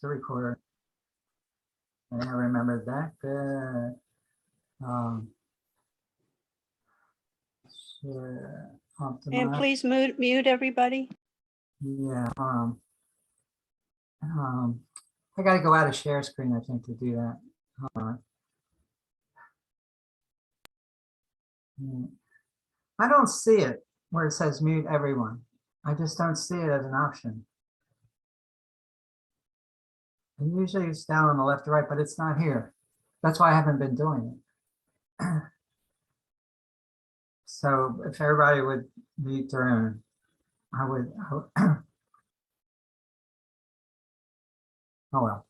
the recorder. I remembered that. Good. Share, And optimize. please mute everybody. Yeah. I got to go out of share screen, I think, to do that. Hold on. I don't see it where it says mute everyone. I just don't see it as an option. And usually it's down on the left or right, but it's not here. That's why I haven't been doing it. So if everybody would mute their own, I would oh well.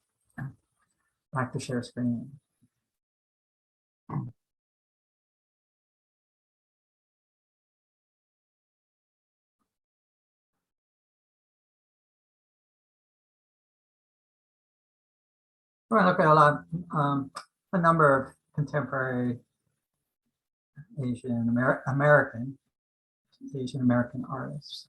Back to share screen. We're going to look at a number of contemporary Asian American artists.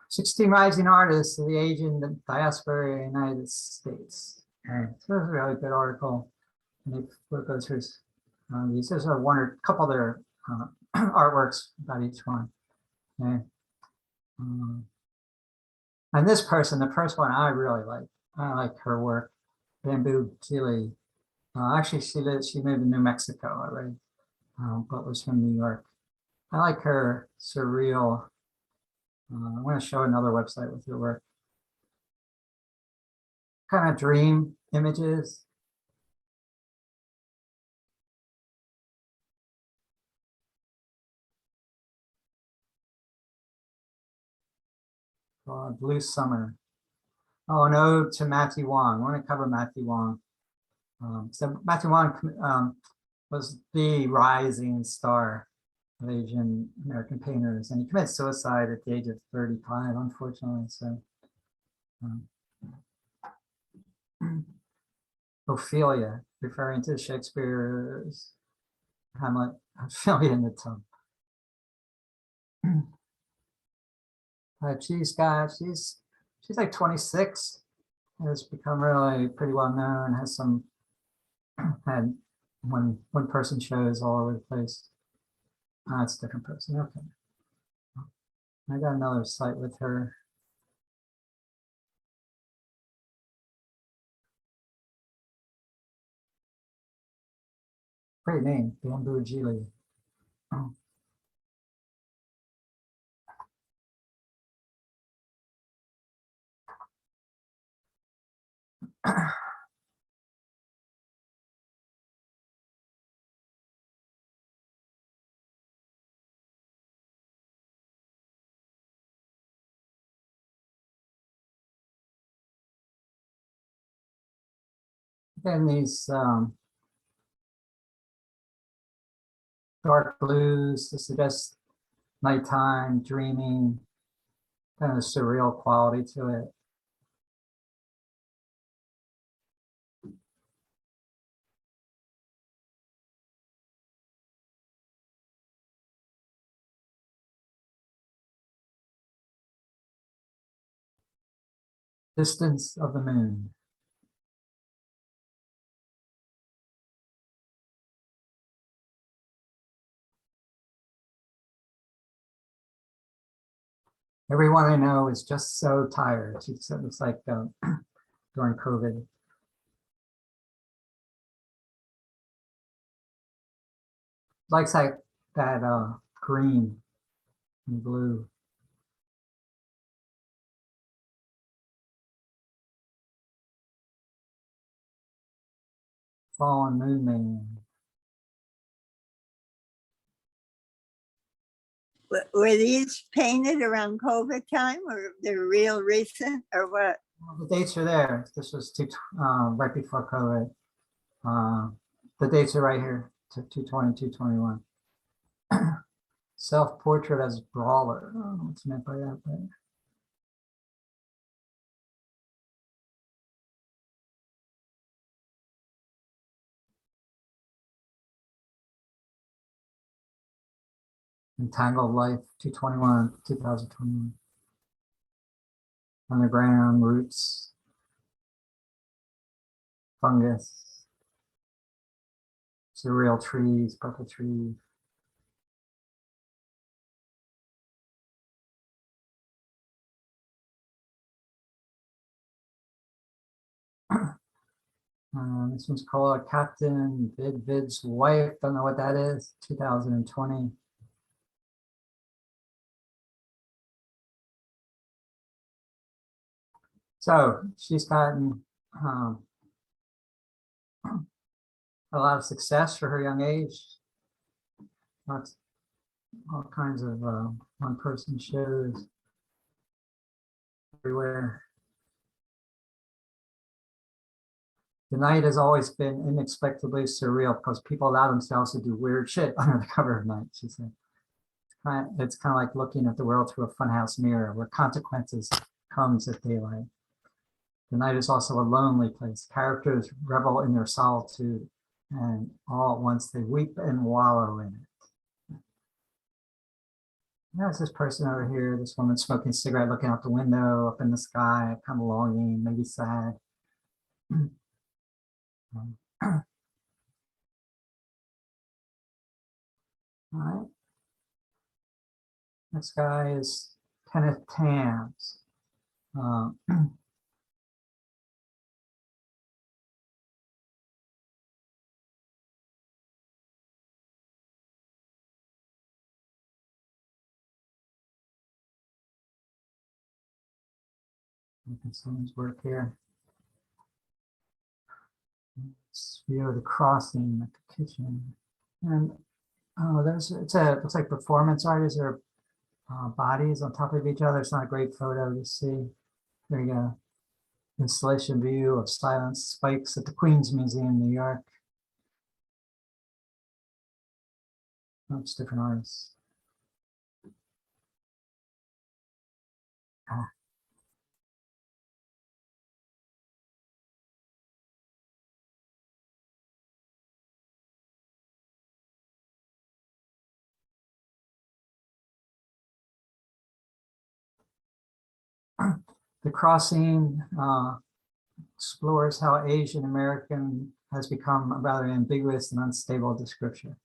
16 rising artists of the Asian diaspora in the United States. So this is a really good article. And we'll go through these. There's one or a couple of their artworks about each one. Okay. And this person, the first one, I really like. I like her work. Bamboo Chile. Actually, she moved to New Mexico already, but was from New York. I like her surreal. I'm going to show another website with her work. Kind of dream images. Blue Summer. Oh, an ode to Matthew Wong. I want to cover Matthew Wong. So Matthew Wong was the rising star of Asian American painters, and he committed suicide at the age of 35, unfortunately. So, Ophelia, referring to Shakespeare's Hamlet, Ophelia in the tub. She's like 26, has become really pretty well known, has some, had one person shows all over the place. It's a different person. Okay. I got another site with her. Great name, Bamboo Geely. Oh. And these dark blues to suggest nighttime dreaming, kind of surreal quality to it. Distance of the Moon. Everyone I know is just so tired. She said it's like during COVID. Likes that green and blue. Fallen Moon Man. Were these painted around COVID time, or they're real recent, or what? Well, the dates are there. This was right before COVID. The dates are right here, 220, 221. Self-portrait as brawler. I don't know what's meant by that, but Entangled Life, 221, 2021. Underground Roots, Fungus, Surreal Trees, Purple Trees. This one's called Captain Vid's Wife. Don't know what that is. 2020. So she's gotten a lot of success for her young age. Lots, all kinds of one-person shows everywhere. The night has always been inexplicably surreal because people allow themselves to do weird shit under the cover of night, she said. It's kind of like looking at the world through a funhouse mirror where consequences comes at daylight. The night is also a lonely place. Characters revel in their solitude, and all at once they weep and wallow in it. There's this person over here, this woman smoking a cigarette, looking out the window, up in the sky, kind of longing, maybe sad. All right. This guy is Kenneth Tams. You can see his work here. Let's view the crossing at the kitchen. And oh, looks like performance art. Is there bodies on top of each other? It's not a great photo to see. There you go. Installation view of silent spikes at the Queens Museum, New York. Oops, different artists. The crossing explores how Asian American has become a rather ambiguous and unstable description.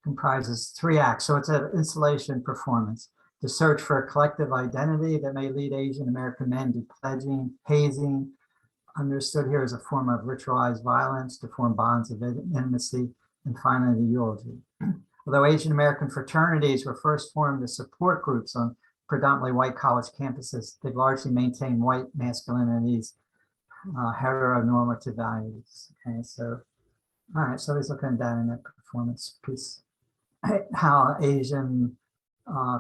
Comprises 3 acts, so it's an installation performance. The search for a collective identity that may lead Asian American men to pledging, hazing, understood here as a form of ritualized violence to form bonds of intimacy, and finally the eulogy. Although Asian American fraternities were first formed as support groups on predominantly white college campuses, they've largely maintained white masculinities, heteronormative values. Okay, so, all right, so he's looking down in that performance piece, how Asian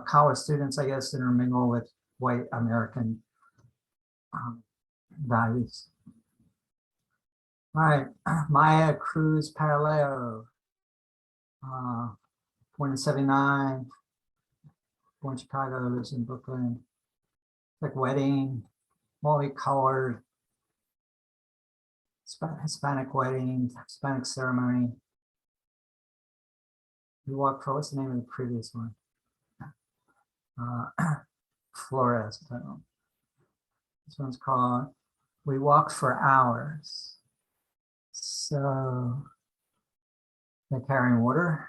college students, I guess, intermingle with white American values. All right, Maya Cruz Paraleo, born in '79, born in Chicago, lives in Brooklyn. Like wedding, multicolored, Hispanic wedding, Hispanic ceremony. We walked for, what's the name of the previous one? Flores. This one's called We Walked for Hours. So they're carrying water.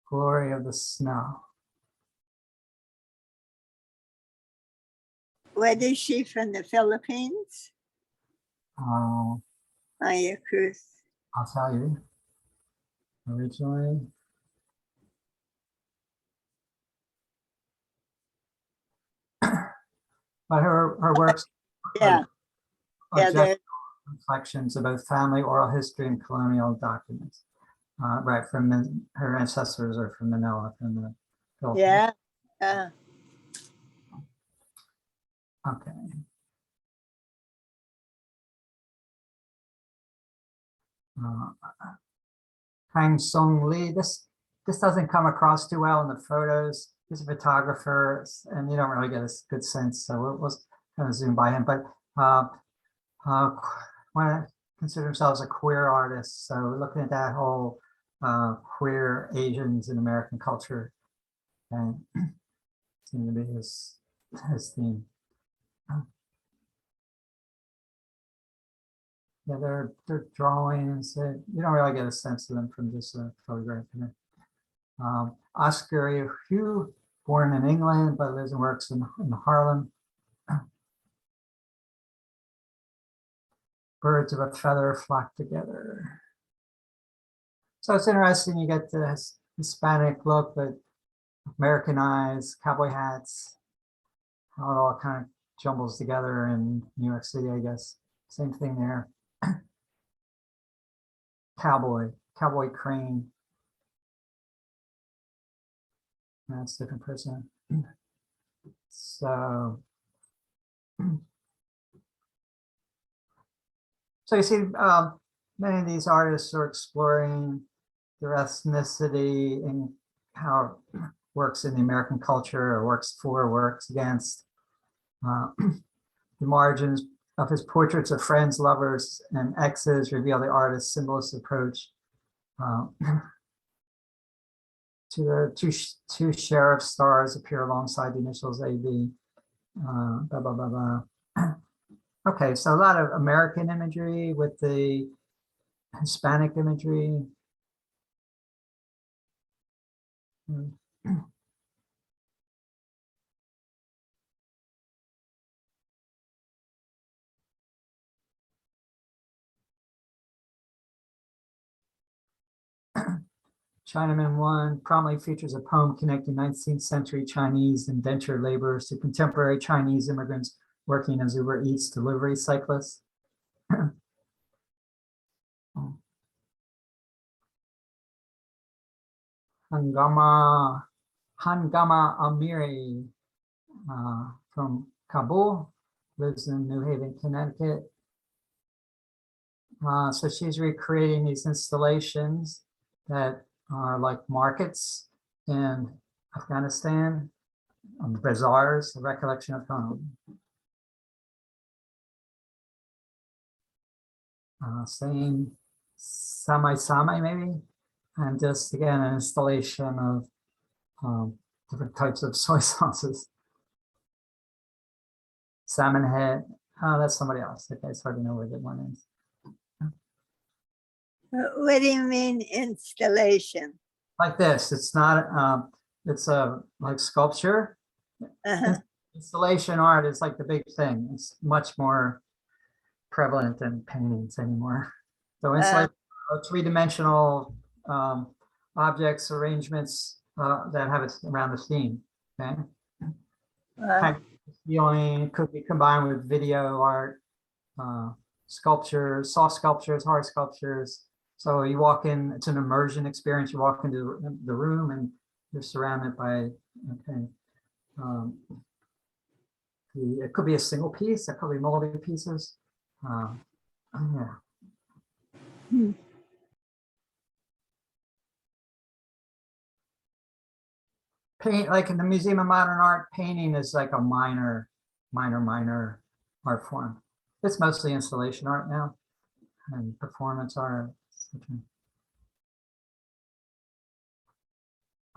Glory of the Snow. What is she, from the Philippines? Maya Cruz. I'll tell you. Originally, but her works Yeah, yeah, object reflections of both family, oral history, and colonial documents. Right, from her ancestors are from Manila, from the Philippines. yeah. Okay. Kang Song Lee. This doesn't come across too well in the photos. He's a photographer, and you don't really get a good sense. So we'll kind of zoom by him. But can consider themselves a queer artist. So looking at that whole queer Asians in American culture, and seemed to be his theme. Yeah, they're drawings that you don't really get a sense of them from just a photograph. Oscar Hugh, born in England but lives and works in Harlem. Birds of a feather flock together. So it's interesting, you get the Hispanic look, but Americanized, cowboy hats, how it all kind of jumbles together in New York City, I guess. Same thing there. Cowboy crane. That's a different person. So you see, many of these artists are exploring their ethnicity and how it works in the American culture, or works for, works against. The margins of his portraits of friends, lovers, and exes reveal the artist's symbolist approach to the two sheriff stars appear alongside the initials AB. Blah, blah, blah, blah. Okay, so a lot of American imagery with the Hispanic imagery. Chinaman 1 prominently features a poem connecting 19th century Chinese indentured laborers to contemporary Chinese immigrants working as Uber Eats delivery cyclists. Hangama Amiri from Kabul, lives in New Haven, Connecticut. So she's recreating these installations that are like markets in Afghanistan, bazaars, a recollection of home. Same samai maybe, and just again an installation of different types of soy sauces. Salmon head. Oh, that's somebody else. Okay, it's hard to know where that one is. What do you mean installation? Like this. It's not. It's a like sculpture. Installation art is like the big thing. It's much more prevalent than paintings anymore. So installation, three-dimensional objects, arrangements that have it around the theme. Okay. Feeling could be combined with video art, sculptures, soft sculptures, hard sculptures. So you walk in, it's an immersion experience. You walk into the room and you're surrounded by, okay. It could be a single piece, it could be multiple pieces. Yeah. Paint, like in the Museum of Modern Art, painting is like a minor art form. It's mostly installation art now and performance art.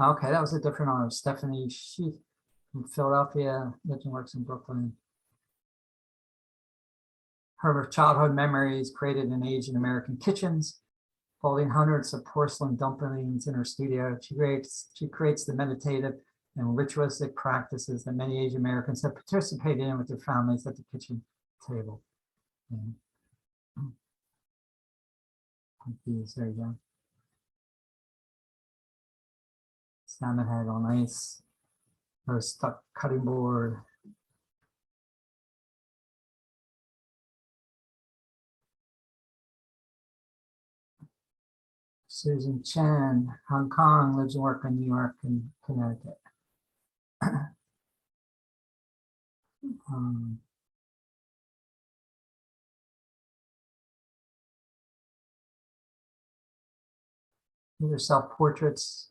Okay, that was a different art. Stephanie Sheath from Philadelphia, lives and works in Brooklyn. Her childhood memories created in Asian American kitchens, holding hundreds of porcelain dumplings in her studio. She creates the meditative and ritualistic practices that many Asian Americans have participated in with their families at the kitchen table. There you go. Salmon head on ice. Her stuck cutting board. Susan Chen, Hong Kong, lives and works in New York and Connecticut. These are self-portraits.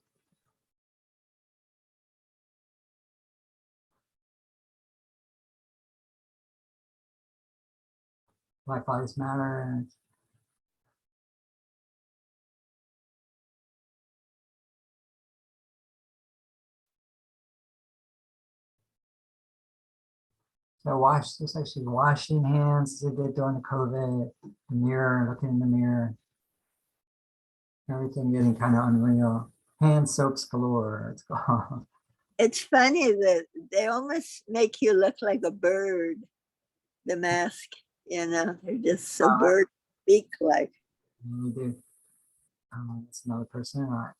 Black Lives Matter. So wash, just like she's washing hands as they did during the COVID, the mirror, looking in the mirror. Everything getting kind of unreal. Hand soaps galore. It's called. It's funny that they almost make you look like a bird, the mask, they're just so bird beak like. We do. That's another person in art.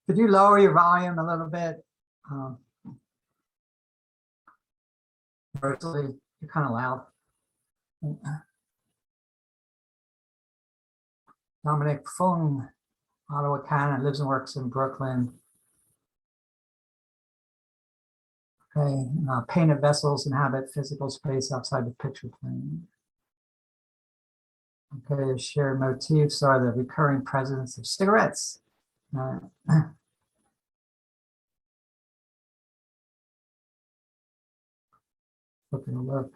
Could you lower your volume a little bit? Virtually, you're kind of loud. Dominic Fung, Ottawa, Canada, lives and works in Brooklyn. Okay, painted vessels inhabit physical space outside the picture plane. Okay, shared motifs are the recurring presence of cigarettes. Looking a look.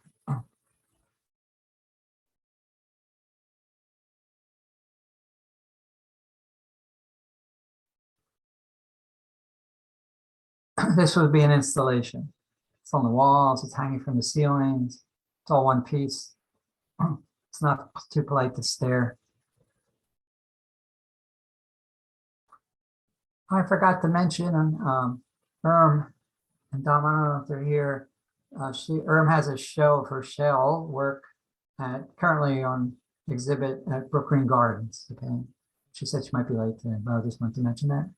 This would be an installation. It's on the walls, it's hanging from the ceilings. It's all one piece. It's not too polite to stare. I forgot to mention Erm and Dom, I don't know if they're here. Erm has a show of her shell work currently on exhibit at Brooklyn Gardens. Okay, she said she might be late today, but I just wanted to mention that.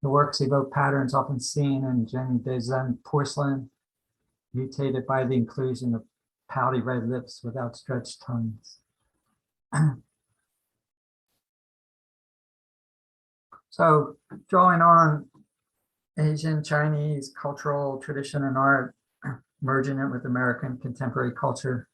The works evoke patterns often seen in Jeanne Dezen porcelain, mutated by the inclusion of pouty red lips with outstretched tongues. So drawing on Asian, Chinese cultural tradition and art, merging it with American contemporary culture.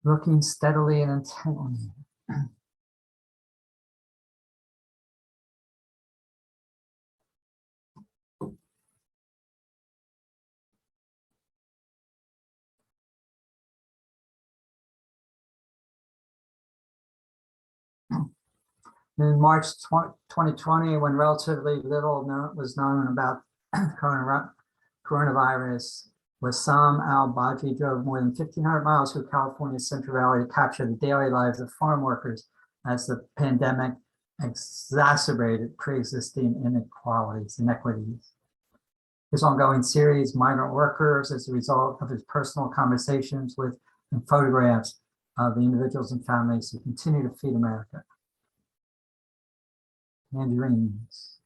Looking steadily and intently. In March 2020, when relatively little was known about coronavirus, Wissam al-Baji drove more than 1,500 miles through California's Central Valley to capture the daily lives of farm workers as the pandemic exacerbated pre-existing inequities. His ongoing series, Migrant Workers, is a result of his personal conversations with and photographs of the individuals and families who continue to feed America. Tangerines.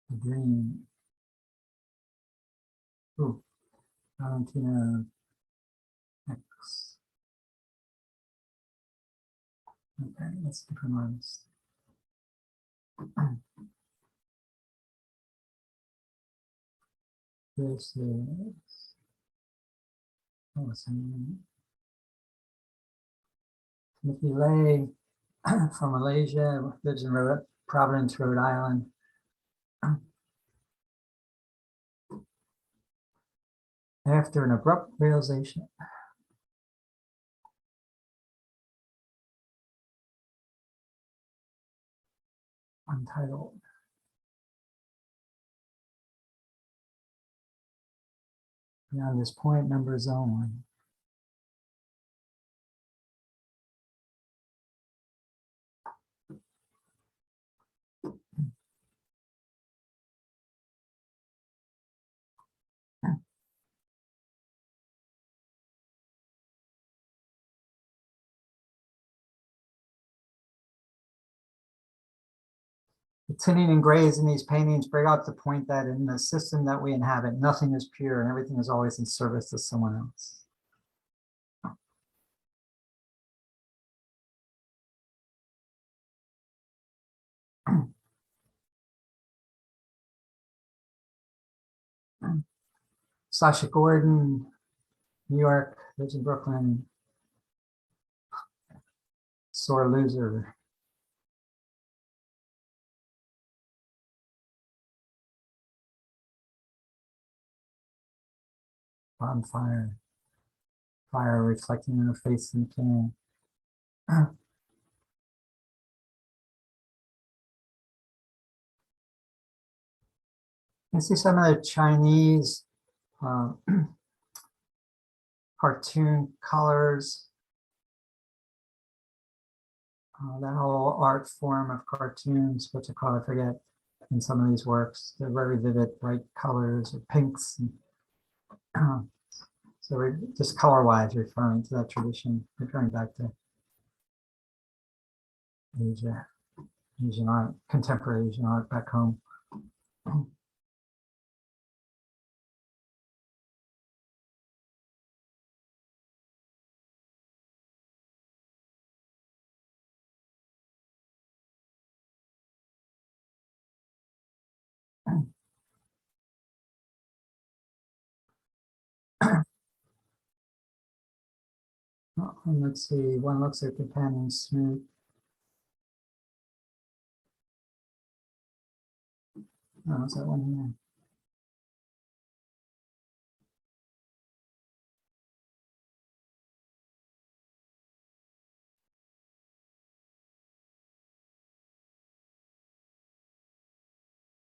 The green. Ooh, Valentina X. Okay, that's different ones. This is Timothy Lay from Malaysia, lives in Providence, Rhode Island. After an abrupt realization. Untitled. Beyond this point, numbers only. tinning and grays in these paintings bring out the point that in the system that we inhabit, nothing is pure and everything is always in service to someone else. Sasha Gordon, New York, lives in Brooklyn. Sore loser. Bonfire. Fire reflecting in her face in the can. You see some of the Chinese cartoon colors. That whole art form of cartoons, what's it called? I forget. In some of these works, they're very vivid, bright colors or pinks. And, so we're just color-wise referring to that tradition, referring back to Asia, Asian art, contemporary Asian art back home. And let's see, one looks at companion smooth. Oh, is that one here?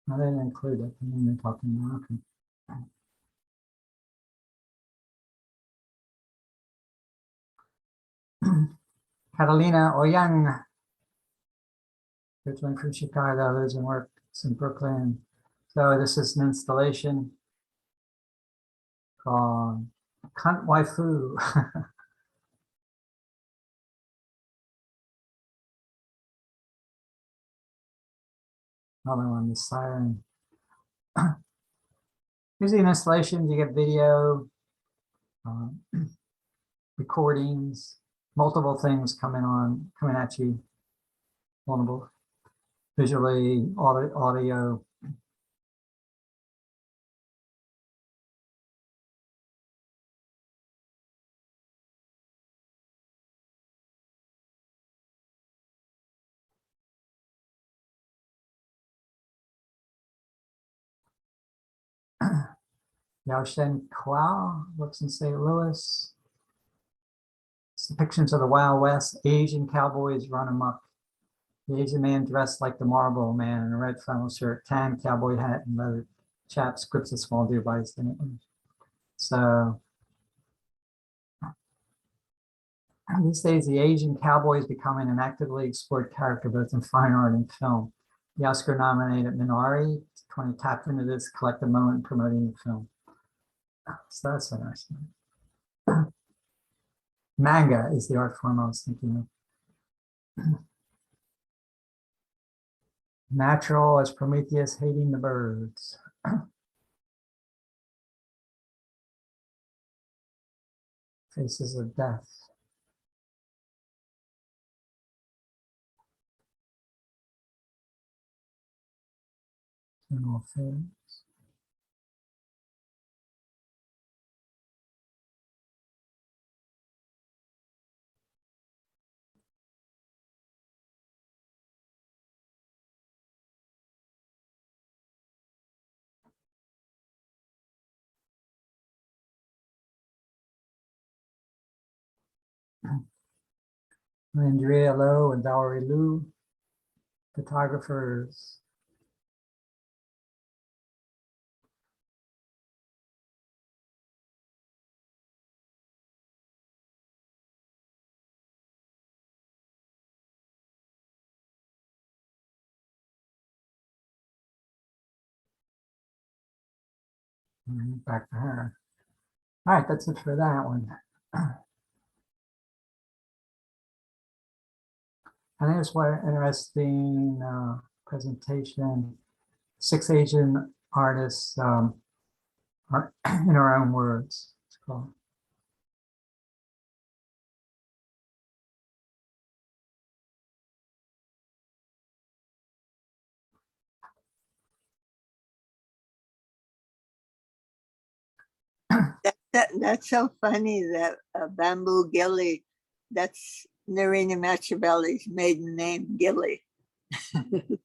No, they didn't include it. And then they're talking about, okay. Catalina Oyang, originally from Chicago, lives and works in Brooklyn. So this is an installation called Cunt Waifu. Another one, the siren. Usually in installations, you get video, recordings, multiple things coming at you, multiple visually, audio. Yaoshen Kuao looks in St. Louis. It's depictions of the Wild West. Asian cowboys run amok. The Asian man dressed like the Marlboro Man in a red flannel shirt, tan cowboy hat, and leather chaps grips a small deer by his thing. So these days, the Asian cowboy is becoming an actively explored character both in fine art and film. The Oscar-nominated Minari 20 tapped into this collective moment promoting the film. So that's interesting. Manga is the art form I was thinking of. Natural as Prometheus hating the birds. Faces of death. Funeral face. Andrea Lowe and Valerie Liu, photographers. Back to her. All right, that's it for that one. I think it's quite interesting presentation. 6 Asian artists are in our own words. It's called. That's so funny that Bamboo Gilly, that's Nerina Machiavelli's maiden name, Gilly.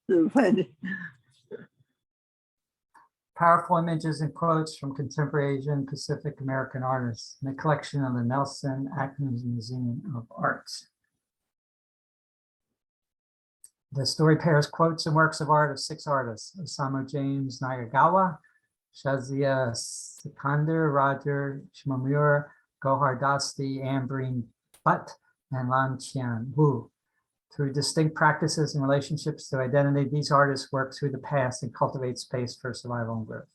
So funny. Powerful images and quotes from contemporary Asian Pacific American artists in a collection of the Nelson Atkins Museum of Art. The story pairs quotes and works of art of 6 artists: Osamu James Nagagawa, Shazia Sikandar, Roger Shimomura, Gohar Dasti, Ambreen Butt, and Lan Qian Wu. Through distinct practices and relationships to identity, these artists work through the past and cultivate space for survival and growth.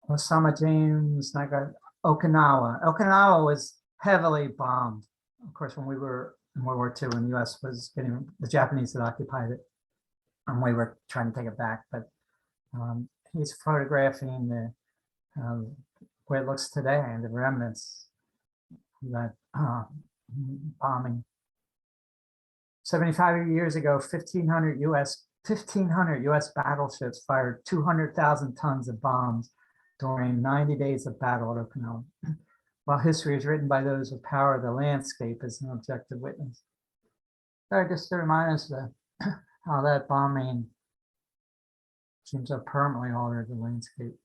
Osama James Naga, Okinawa. Okinawa was heavily bombed. Of course, when we were in World War II, when the US was getting, the Japanese had occupied it, and we were trying to take it back. But he's photographing the where it looks today and the remnants of that bombing. 75 years ago, 1,500 US battleships fired 200,000 tons of bombs during 90 days of battle at Okinawa. While history is written by those with power, the landscape is an objective witness. So just to remind us that how that bombing seems to have permanently altered the landscape.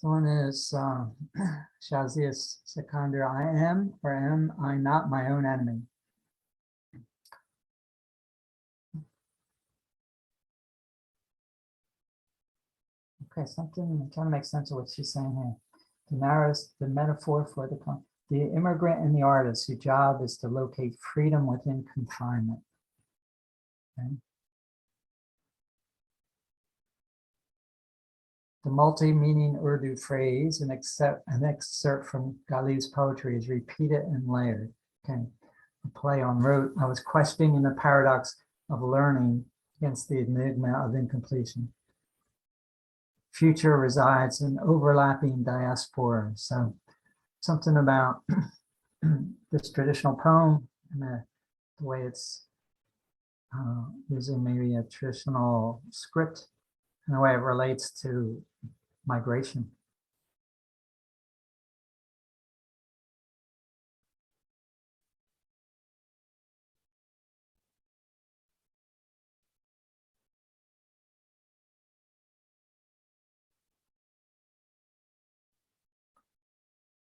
One is Shazia Sikandar, I am or am I not my own enemy? Okay, something I'm trying to make sense of what she's saying here. The narrows the metaphor for the immigrant and the artist whose job is to locate freedom within confinement. Okay. The multi-meaning Urdu phrase, an excerpt from Ghalib's poetry, is repeated and layered. Okay, a play on rote. I was questioning the paradox of learning against the enigma of incompletion. Future resides in overlapping diaspora. So something about this traditional poem and the way it's using maybe a traditional script and the way it relates to migration.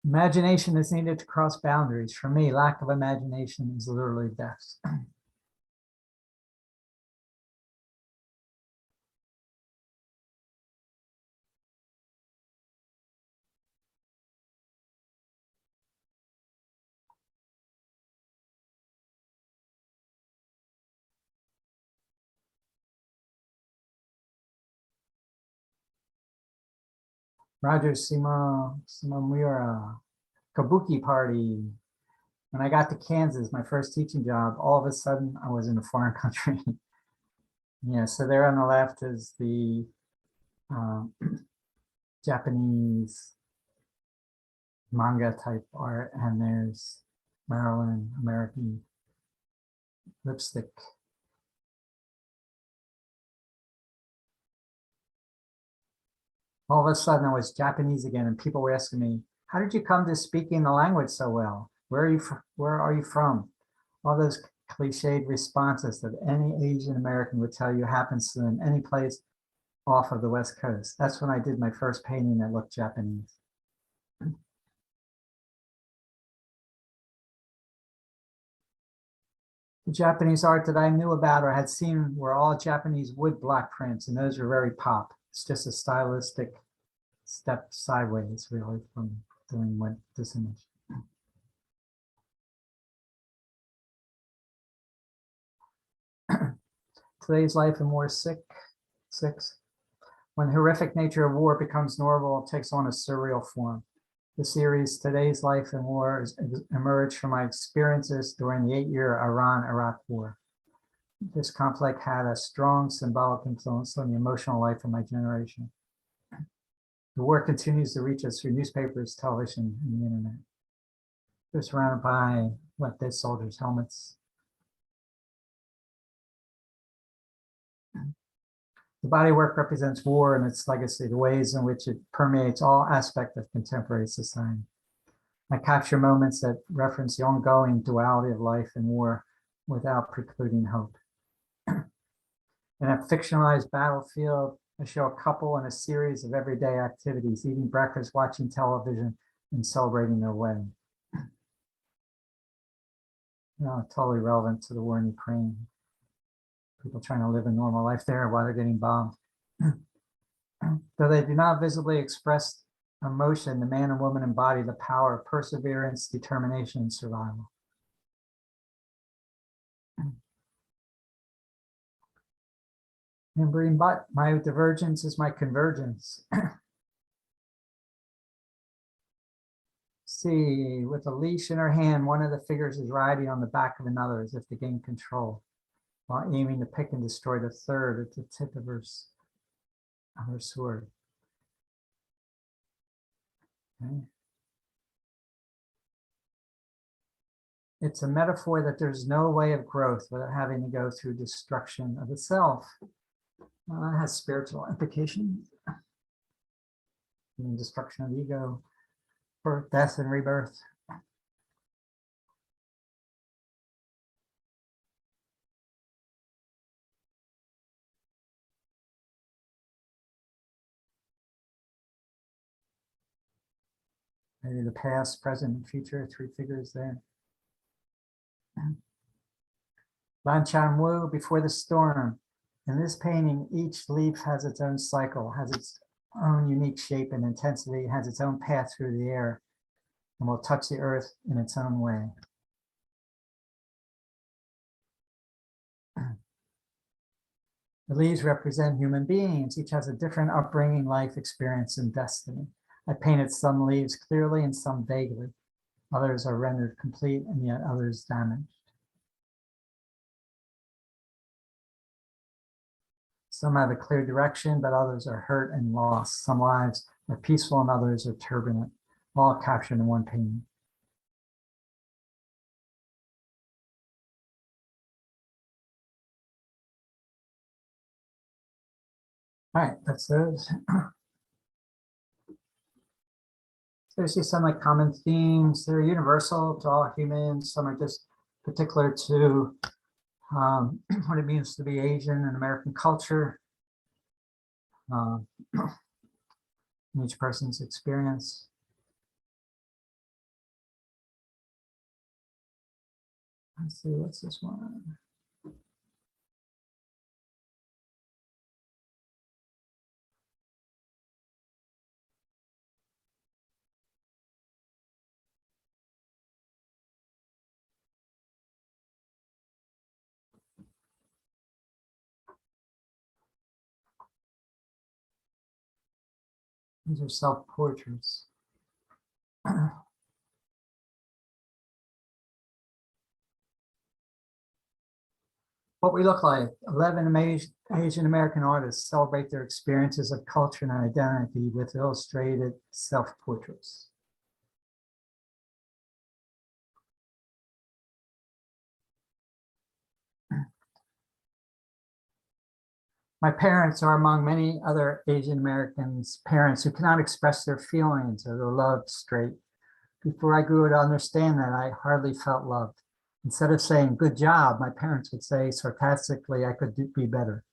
Imagination is needed to cross boundaries. For me, lack of imagination is literally death. Roger Shimomura, Kabuki party. When I got to Kansas, my first teaching job, all of a sudden I was in a foreign country. Yeah, so there on the left is the Japanese manga type art, and there's Maryland American lipstick. All of a sudden I was Japanese again, and people were asking me, how did you come to speaking the language so well? Where are you from? All those cliched responses that any Asian American would tell you happens to them any place off of the West Coast. That's when I did my first painting that looked Japanese. The Japanese art that I knew about or had seen were all Japanese wood block prints, and those were very pop. It's just a stylistic step sideways, really, from doing what this image. Today's Life in War 6. When the horrific nature of war becomes normal, it takes on a surreal form. The series Today's Life in War has emerged from my experiences during the 8-year Iran-Iraq War. This conflict had a strong symbolic influence on the emotional life of my generation. The war continues to reach us through newspapers, television, and the internet. We're surrounded by dead soldiers' helmets. The bodywork represents war and its legacy, the ways in which it permeates all aspects of contemporary society. I capture moments that reference the ongoing duality of life and war without precluding hope. In a fictionalized battlefield, I show a couple in a series of everyday activities, eating breakfast, watching television, and celebrating their wedding. Totally relevant to the war in Ukraine. People trying to live a normal life there while they're getting bombed. Though they do not visibly express emotion, the man and woman embody the power of perseverance, determination, and survival. Remembering, but my divergence is my convergence. See, with a leash in her hand, one of the figures is riding on the back of another as if to gain control, while aiming to pick and destroy the third at the tip of her sword. Okay. It's a metaphor that there's no way of growth without having to go through destruction of the self. It has spiritual implications. Destruction of ego, birth, death, and rebirth. Maybe the past, present, and future, 3 figures there. Lan Chan Wu, Before the Storm. In this painting, each leaf has its own cycle, has its own unique shape and intensity, has its own path through the air, and will touch the earth in its own way. The leaves represent human beings. Each has a different upbringing, life experience, and destiny. I painted some leaves clearly and some vaguely. Others are rendered complete and yet others damaged. Some have a clear direction, but others are hurt and lost. Some lives are peaceful and others are turbulent, all captured in one painting. All right, that's those. So you see some common themes. They're universal to all humans. Some are just particular to what it means to be Asian and American culture. Each person's experience. Let's see, what's this one? These are self-portraits. What we look like. 11 Asian American artists celebrate their experiences of culture and identity with illustrated self-portraits. My parents are among many other Asian Americans' parents who cannot express their feelings or their love straight. Before I grew to understand that, I hardly felt loved. Instead of saying, good job, my parents would say sarcastically, I could be better.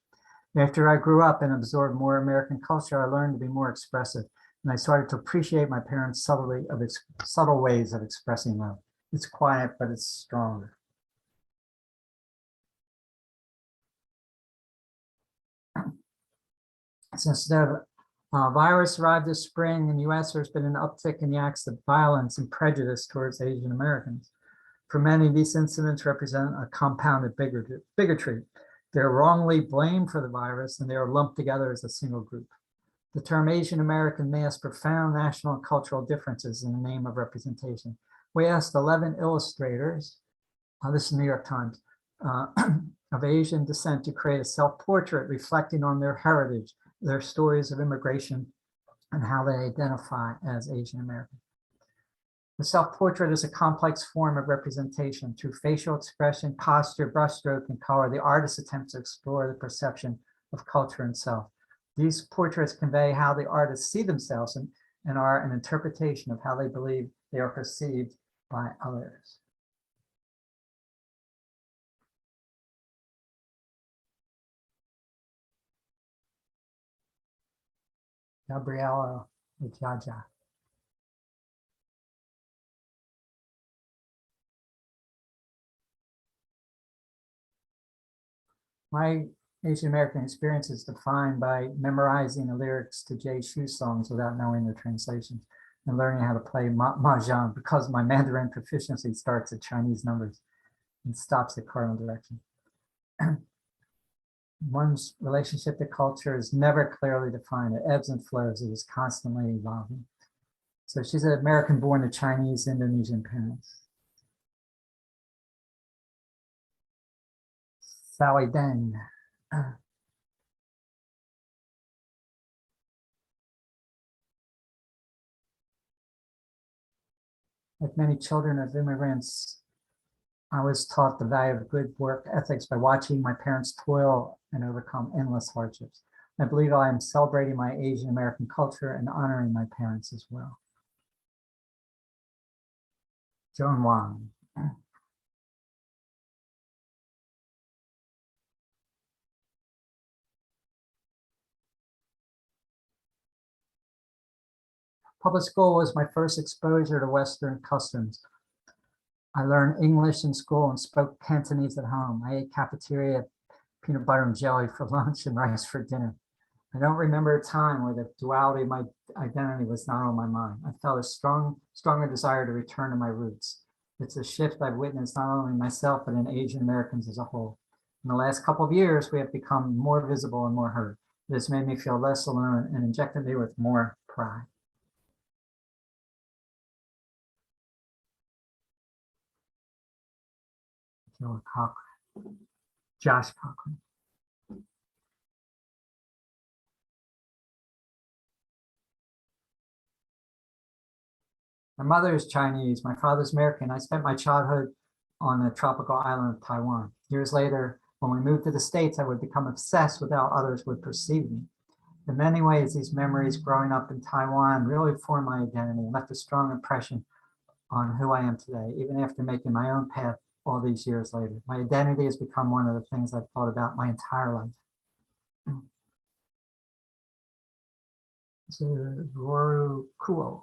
After I grew up and absorbed more American culture, I learned to be more expressive. And I started to appreciate my parents' subtle ways of expressing love. It's quiet, but it's stronger. Since the virus arrived this spring in the US, there's been an uptick in the acts of violence and prejudice towards Asian Americans. For many, these incidents represent a compounded bigotry. They're wrongly blamed for the virus and they are lumped together as a single group. The term Asian American masks profound national and cultural differences in the name of representation. We asked 11 illustrators, this is New York Times, of Asian descent to create a self-portrait reflecting on their heritage, their stories of immigration, and how they identify as Asian American. The self-portrait is a complex form of representation. Through facial expression, posture, brushstroke, and color, the artist attempts to explore the perception of culture and self. These portraits convey how the artists see themselves and are an interpretation of how they believe they are perceived by others. Gabriella Jaja. My Asian American experience is defined by memorizing the lyrics to Jay Shu songs without knowing the translations and learning how to play mahjong because my Mandarin proficiency starts at Chinese numbers and stops at cardinal direction. One's relationship to culture is never clearly defined. It ebbs and flows. It is constantly evolving. So she's an American born to Chinese Indonesian parents. Sally Deng. Like many children of immigrants, I was taught the value of good work ethics by watching my parents toil and overcome endless hardships. I believe I am celebrating my Asian American culture and honoring my parents as well. Joan Wang. Public school was my first exposure to Western customs. I learned English in school and spoke Cantonese at home. I ate cafeteria peanut butter and jelly for lunch and rice for dinner. I don't remember a time where the duality of my identity was not on my mind. I felt a stronger desire to return to my roots. It's a shift I've witnessed not only myself, but in Asian Americans as a whole. In the last couple of years, we have become more visible and more heard. It has made me feel less alone and injected me with more pride. Josh Cochran. My mother is Chinese. My father's American. I spent my childhood on the tropical island of Taiwan. Years later, when we moved to the States, I would become obsessed with how others would perceive me. In many ways, these memories growing up in Taiwan really formed my identity and left a strong impression on who I am today, even after making my own path all these years later. My identity has become one of the things I've thought about my entire life. This is Roru Kuo.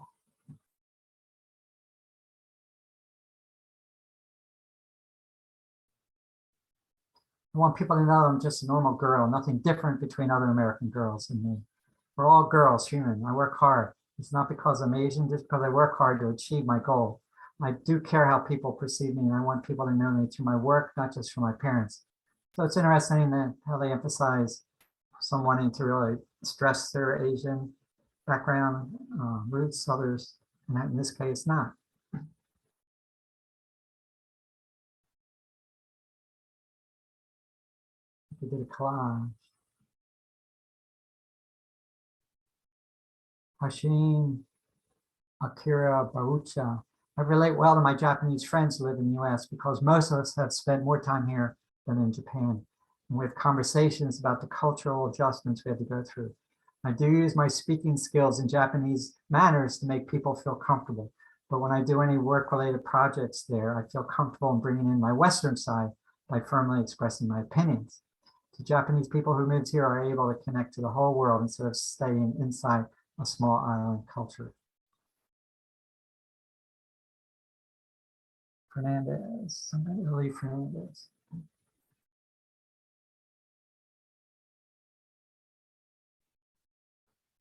I want people to know I'm just a normal girl, nothing different between other American girls and me. We're all girls, human. I work hard. It's not because I'm Asian, just because I work hard to achieve my goal. I do care how people perceive me, and I want people to know me through my work, not just from my parents. So it's interesting that how they emphasize some wanting to really stress their Asian background, roots, others, and in this case, not. We did a collage. Hashin Akira Barucha. I relate well to my Japanese friends who live in the US because most of us have spent more time here than in Japan. And we have conversations about the cultural adjustments we have to go through. I do use my speaking skills in Japanese manners to make people feel comfortable. But when I do any work-related projects there, I feel comfortable in bringing in my Western side by firmly expressing my opinions. The Japanese people who moved here are able to connect to the whole world instead of staying inside a small island culture. Fernandez, somebody early Fernandez.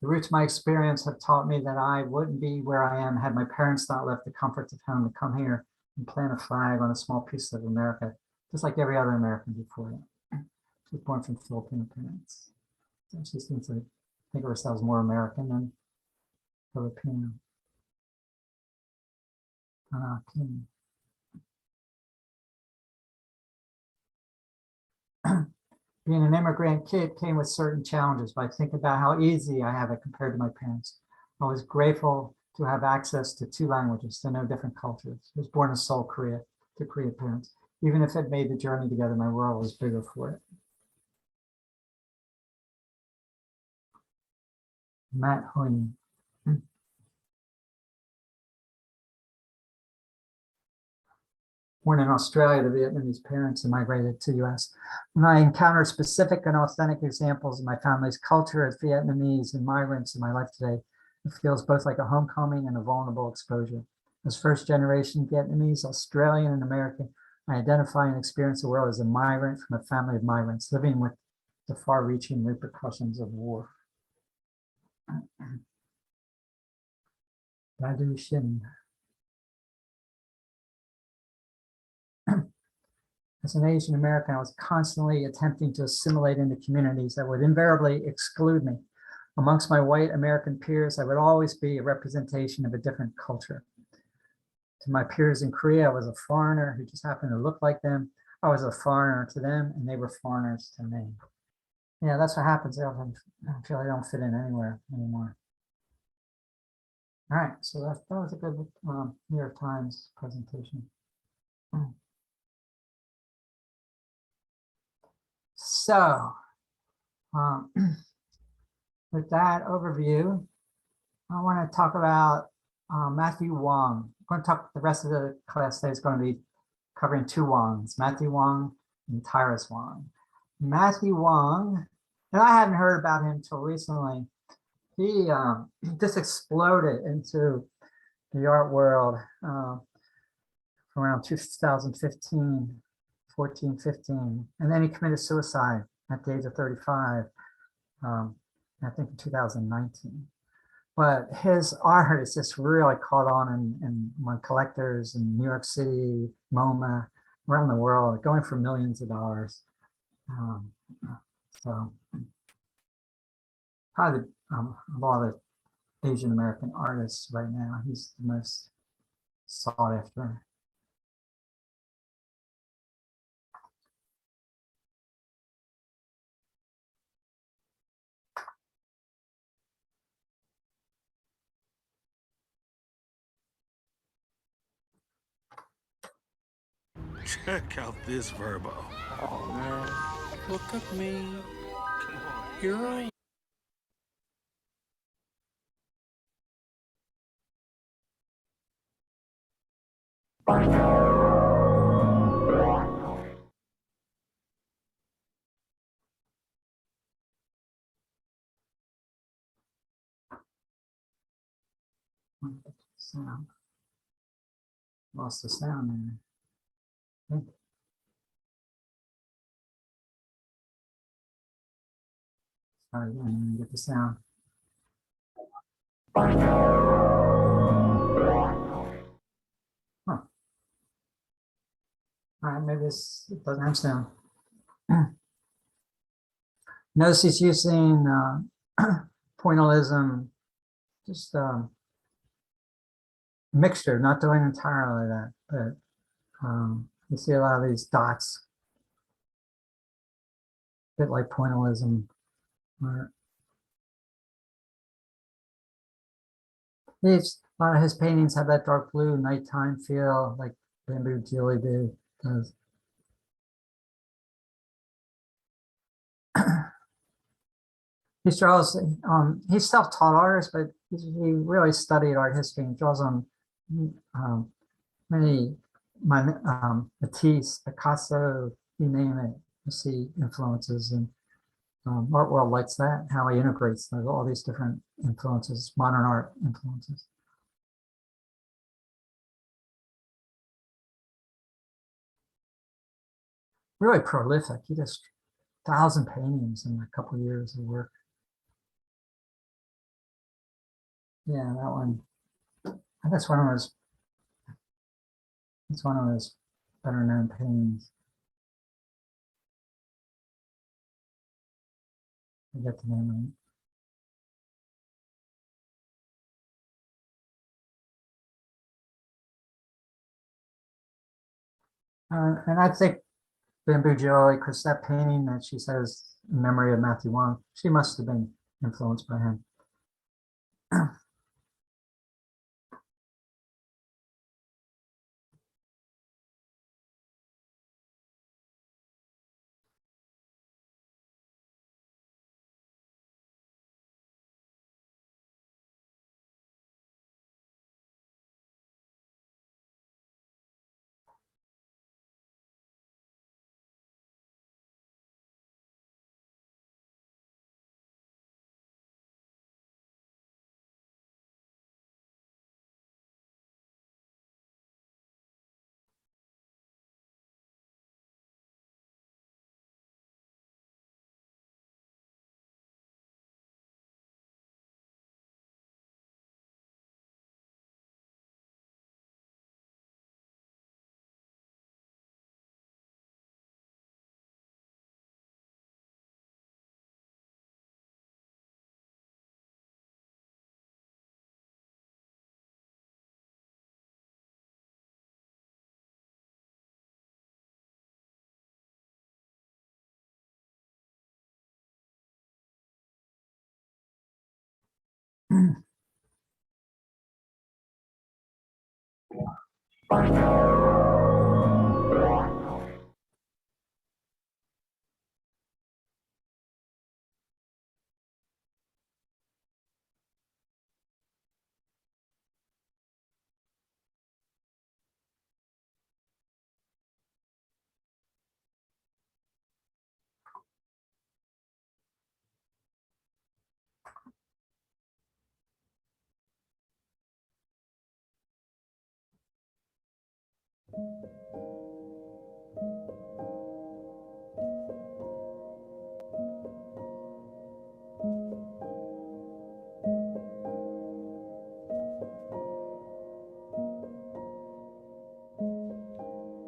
The roots of my experience have taught me that I wouldn't be where I am had my parents not left the comforts of home to come here and plant a flag on a small piece of America, just like every other American before them. She was born from Filipino parents. So she seems to think of herself as more American than Filipino. King. Being an immigrant kid came with certain challenges, but I think about how easy I have it compared to my parents. I was grateful to have access to 2 languages, to know different cultures. I was born in Seoul, Korea, to Korean parents. Even if it made the journey together, my world was bigger for it. Matt Hoyne. Born in Australia to Vietnamese parents and migrated to the US. When I encounter specific and authentic examples of my family's culture as Vietnamese and migrants in my life today, it feels both like a homecoming and a vulnerable exposure. As first generation Vietnamese, Australian, and American, I identify and experience the world as a migrant from a family of migrants living with the far-reaching repercussions of war. Radu Shin. As an Asian American, I was constantly attempting to assimilate into communities that would invariably exclude me. Amongst my white American peers, I would always be a representation of a different culture. To my peers in Korea, I was a foreigner who just happened to look like them. I was a foreigner to them, and they were foreigners to me. Yeah, that's what happens. I feel I don't fit in anywhere anymore. All right, so that was a good New York Times presentation. So, with that overview, I want to talk about Matthew Wong. I'm going to talk, the rest of the class today is going to be covering 2 Wongs, Matthew Wong and Tyrus Wong. Matthew Wong, and I hadn't heard about him until recently. He just exploded into the art world around 2015, 14, 15. And then he committed suicide at the age of 35, I think in 2019. But his art is just really caught on in my collectors in New York City, MoMA, around the world, going for millions of dollars. So probably of all the Asian American artists right now, he's the most sought after. Check out this Verbo. Oh man, look at me. Come on. Here I am. Sound. Lost the sound there. Sorry, again, let me get the sound. Huh. All right, maybe this doesn't have sound. Notice he's using pointillism, just mixture, not doing entirely that, but you see a lot of these dots, a bit like pointillism. A lot of his paintings have that dark blue nighttime feel, like Bamboo Gilly does. He's self-taught artist, but he really studied art history and draws on many Matisse, Picasso, you name it. You see influences, and art world likes that, how he integrates all these different influences, modern art influences. Really prolific. He does 1,000 paintings in a couple of years of work. Yeah, that one. That's one of his. It's one of his better known paintings. forget the name of it. And I think Bamboo Joy, because that painting that she says in memory of Matthew Wong, she must have been influenced by him.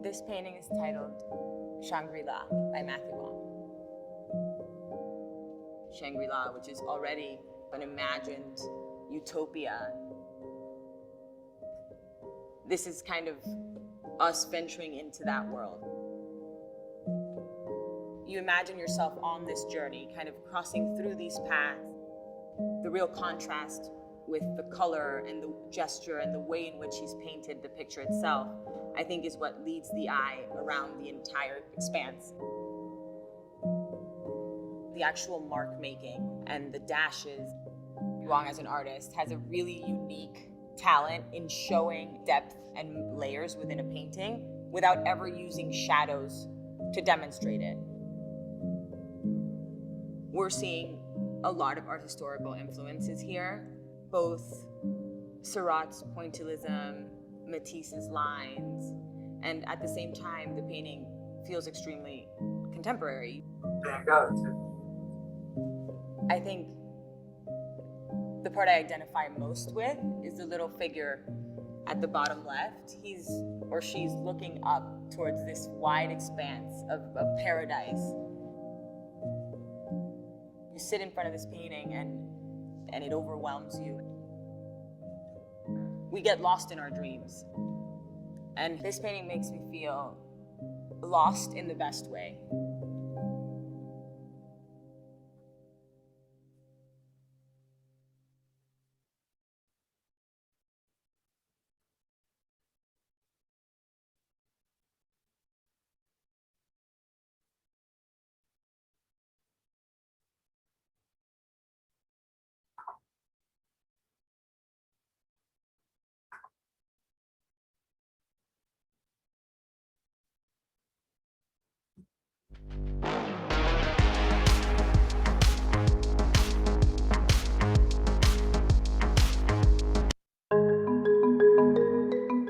This painting is titled Shangri-La by Matthew Wong. Shangri-La, which is already an imagined utopia. This is kind of us venturing into that world. You imagine yourself on this journey, kind of crossing through these paths. The real contrast with the color and the gesture and the way in which he's painted the picture itself, I think is what leads the eye around the entire expanse. The actual mark making and the dashes. Wong as an artist has a really unique talent in showing depth and layers within a painting without ever using shadows to demonstrate it. We're seeing a lot of art historical influences here, both Seurat's pointillism, Matisse's lines, and at the same time, the painting feels extremely contemporary. Van Gogh, too. I think the part I identify most with is the little figure at the bottom left. He's or she's looking up towards this wide expanse of paradise. You sit in front of this painting and it overwhelms you. We get lost in our dreams. And this painting makes me feel lost in the best way.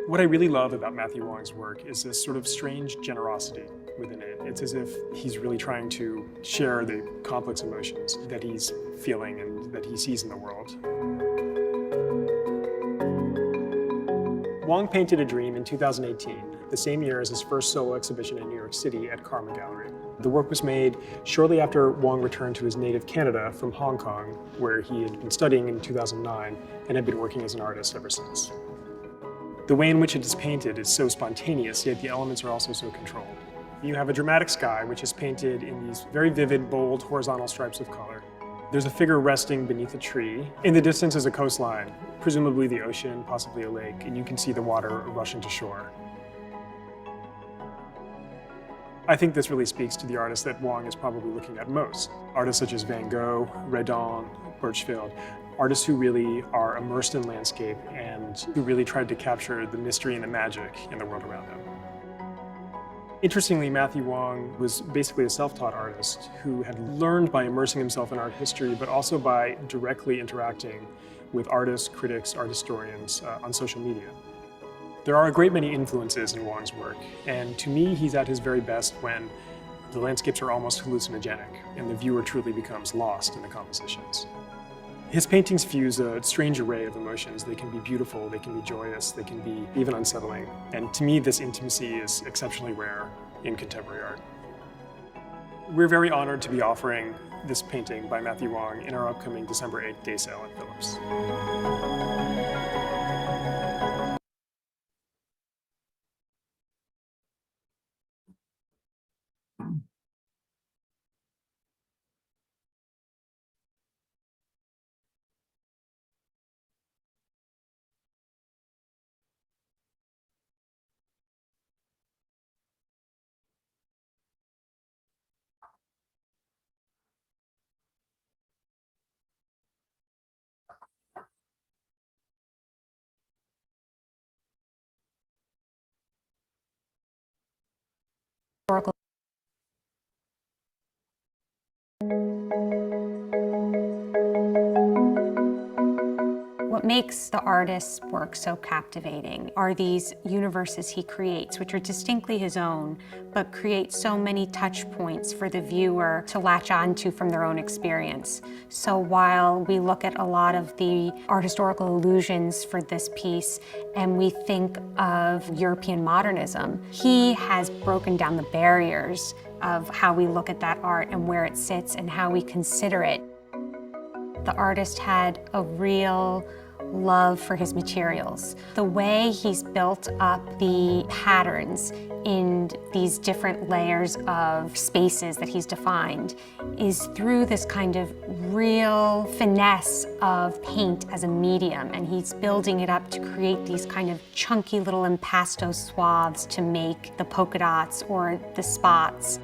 What I really love about Matthew Wong's work is this sort of strange generosity within it. It's as if he's really trying to share the complex emotions that he's feeling and that he sees in the world. Wong painted A Dream in 2018, the same year as his first solo exhibition in New York City at Karma Gallery. The work was made shortly after Wong returned to his native Canada from Hong Kong, where he had been studying in 2009 and had been working as an artist ever since. The way in which it is painted is so spontaneous, yet the elements are also so controlled. You have a dramatic sky, which is painted in these very vivid, bold, horizontal stripes of color. There's a figure resting beneath a tree. In the distance is a coastline, presumably the ocean, possibly a lake, and you can see the water rushing to shore. I think this really speaks to the artist that Wong is probably looking at most. Artists such as Van Gogh, Redon, Birchfield, artists who really are immersed in landscape and who really tried to capture the mystery and the magic in the world around them. Interestingly, Matthew Wong was basically a self-taught artist who had learned by immersing himself in art history, but also by directly interacting with artists, critics, art historians on social media. There are a great many influences in Wong's work, and to me, he's at his very best when the landscapes are almost hallucinogenic and the viewer truly becomes lost in the compositions. His paintings fuse a strange array of emotions. They can be beautiful, they can be joyous, they can be even unsettling. And to me, this intimacy is exceptionally rare in contemporary art. We're very honored to be offering this painting by Matthew Wong in our upcoming December 8th day sale at Phillips. What makes the artist's work so captivating are these universes he creates, which are distinctly his own, but create so many touch points for the viewer to latch onto from their own experience. So while we look at a lot of the art historical allusions for this piece and we think of European modernism, he has broken down the barriers of how we look at that art and where it sits and how we consider it. The artist had a real love for his materials. The way he's built up the patterns in these different layers of spaces that he's defined is through this kind of real finesse of paint as a medium, and he's building it up to create these kind of chunky little impasto swaths to make the polka dots or the spots.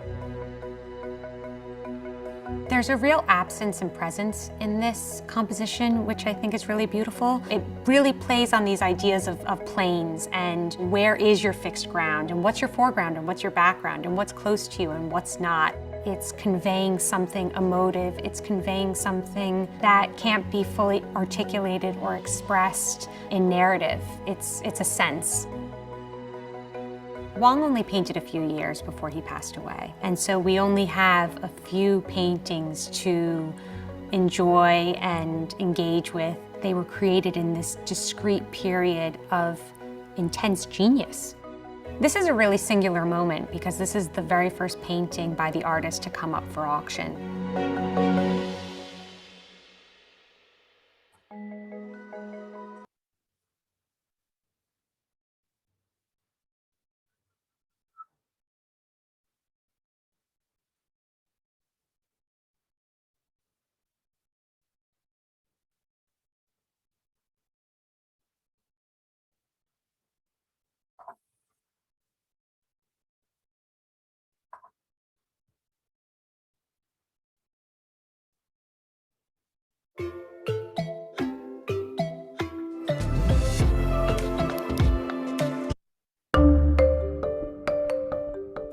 There's a real absence and presence in this composition, which I think is really beautiful. It really plays on these ideas of planes and where is your fixed ground and what's your foreground and what's your background and what's close to you and what's not. It's conveying something emotive. It's conveying something that can't be fully articulated or expressed in narrative. It's a sense. Wong only painted a few years before he passed away, and so we only have a few paintings to enjoy and engage with. They were created in this discrete period of intense genius. This is a really singular moment because this is the very first painting by the artist to come up for auction.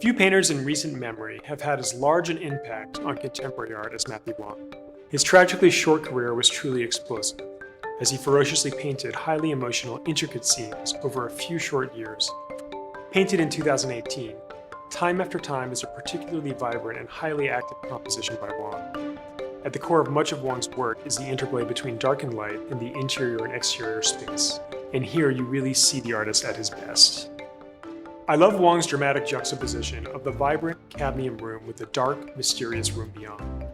Few painters in recent memory have had as large an impact on contemporary art as Matthew Wong. His tragically short career was truly explosive, as he ferociously painted highly emotional, intricate scenes over a few short years. Painted in 2018, Time After Time is a particularly vibrant and highly active composition by Wong. At the core of much of Wong's work is the interplay between dark and light and the interior and exterior space. And here you really see the artist at his best. I love Wong's dramatic juxtaposition of the vibrant cadmium room with the dark, mysterious room beyond,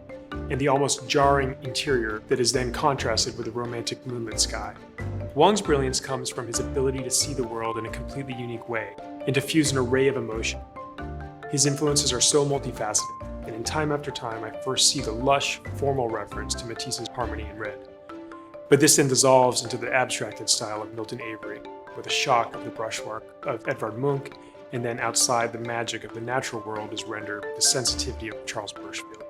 and the almost jarring interior that is then contrasted with a romantic moonlit sky. Wong's brilliance comes from his ability to see the world in a completely unique way and to fuse an array of emotion. His influences are so multifaceted, and in time after time I first see the lush, formal reference to Matisse's Harmony in Red. But this then dissolves into the abstracted style of Milton Avery, with a shock of the brushwork of Edvard Munch, and then outside the magic of the natural world is rendered the sensitivity of Charles Burchfield.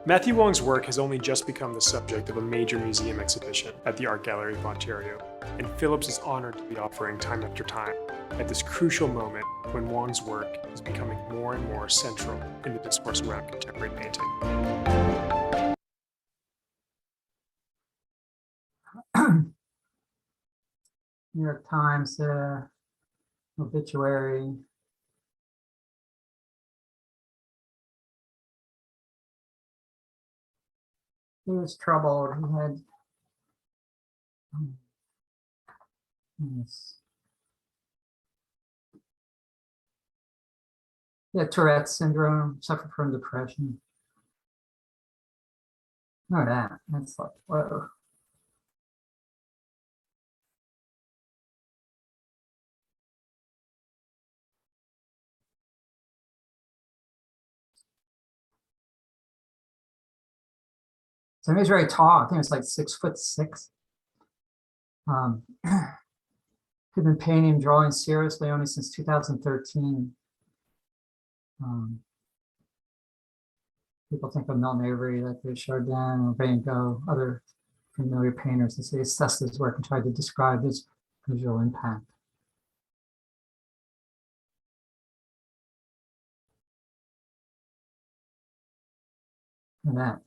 Matthew Wong's work has only just become the subject of a major museum exhibition at the Art Gallery of Ontario, and Phillips is honored to be offering time after time at this crucial moment when Wong's work is becoming more and more central in the discourse around contemporary painting. New York Times obituary. He was troubled. He had yes. He had Tourette's syndrome, suffered from depression. Know that. That's like, whoa. So he was very tall. I think it was like 6'6". He'd been painting and drawing seriously only since 2013. People think of Milton Avery, like the Chardin or Van Gogh, other familiar painters, as they assessed his work and tried to describe his visual impact. And that.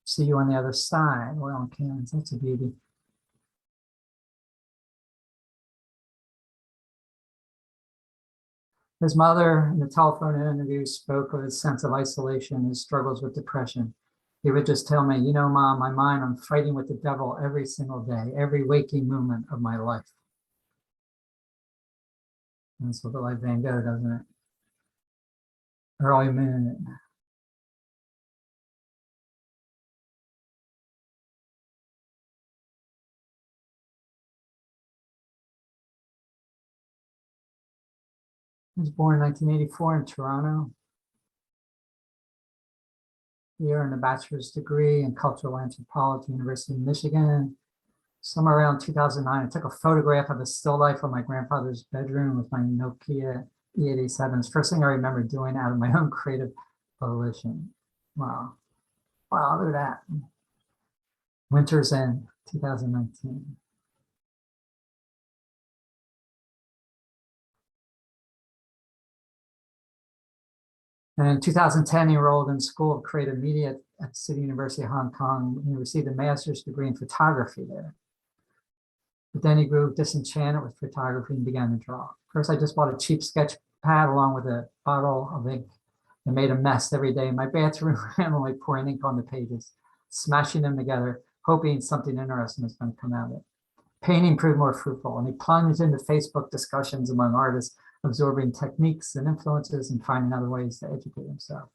See you on the other side, oil and cans. That's a beauty. His mother, in the telephone interview, spoke of his sense of isolation, his struggles with depression. He would just tell me, you know, Mom, my mind, I'm fighting with the devil every single day, every waking moment of my life. And it's a bit like Van Gogh, doesn't it? Early moon. He was born in 1984 in Toronto. He earned a bachelor's degree in cultural anthropology at the University of Michigan. Somewhere around 2009, I took a photograph of a still life of my grandfather's bedroom with my Nokia E87. It's the first thing I remember doing out of my own creative volition. Wow. Wow, look at that. Winter's End, 2019. And in 2010, he enrolled in School of Creative Media at the City University of Hong Kong. He received a master's degree in photography there. But then he grew disenchanted with photography and began to draw. First, I just bought a cheap sketch pad along with a bottle of ink and made a mess every day in my bathroom, randomly pouring ink on the pages, smashing them together, hoping something interesting was going to come out of it. Painting proved more fruitful, and he plunged into Facebook discussions among artists, absorbing techniques and influences and finding other ways to educate himself.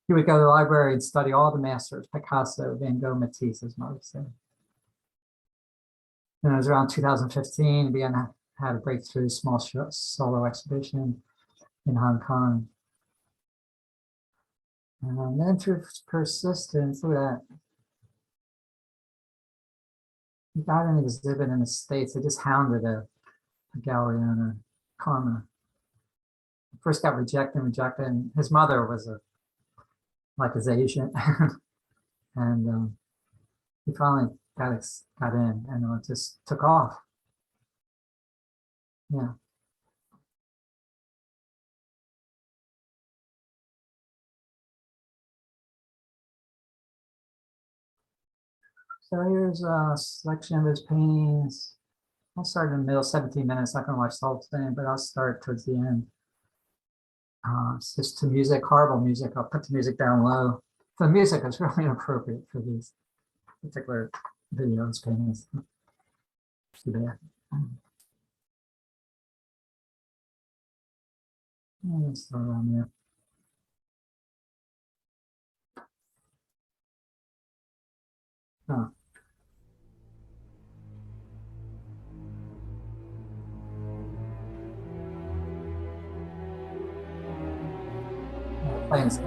He would go to the library and study all the masters, Picasso, Van Gogh, Matisse, his mother said. And it was around 2015, he began to have a breakthrough small solo exhibition in Hong Kong. And then through persistence, look at that. He got an exhibit in the States. They just hounded a gallery owner, Karma. First got rejected, and his mother was like his agent. And he finally got in, and it just took off. Yeah. So here's a selection of his paintings. I'll start in the middle, 17 minutes. Not gonna watch the whole thing, but I'll start towards the end. It's just to music, horrible music. I'll put the music down low. The music is really inappropriate for these. particular videos, paintings. See that? Let's throw it on there. Oh. Planes.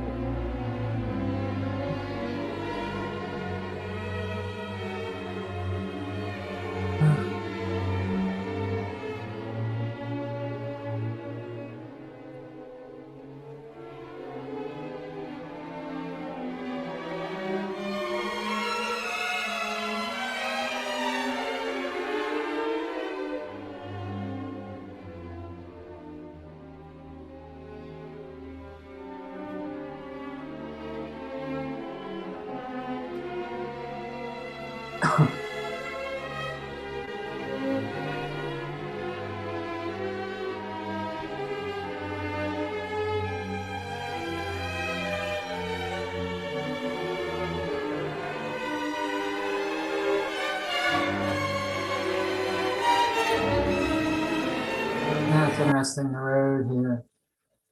Yeah, it's interesting. The road here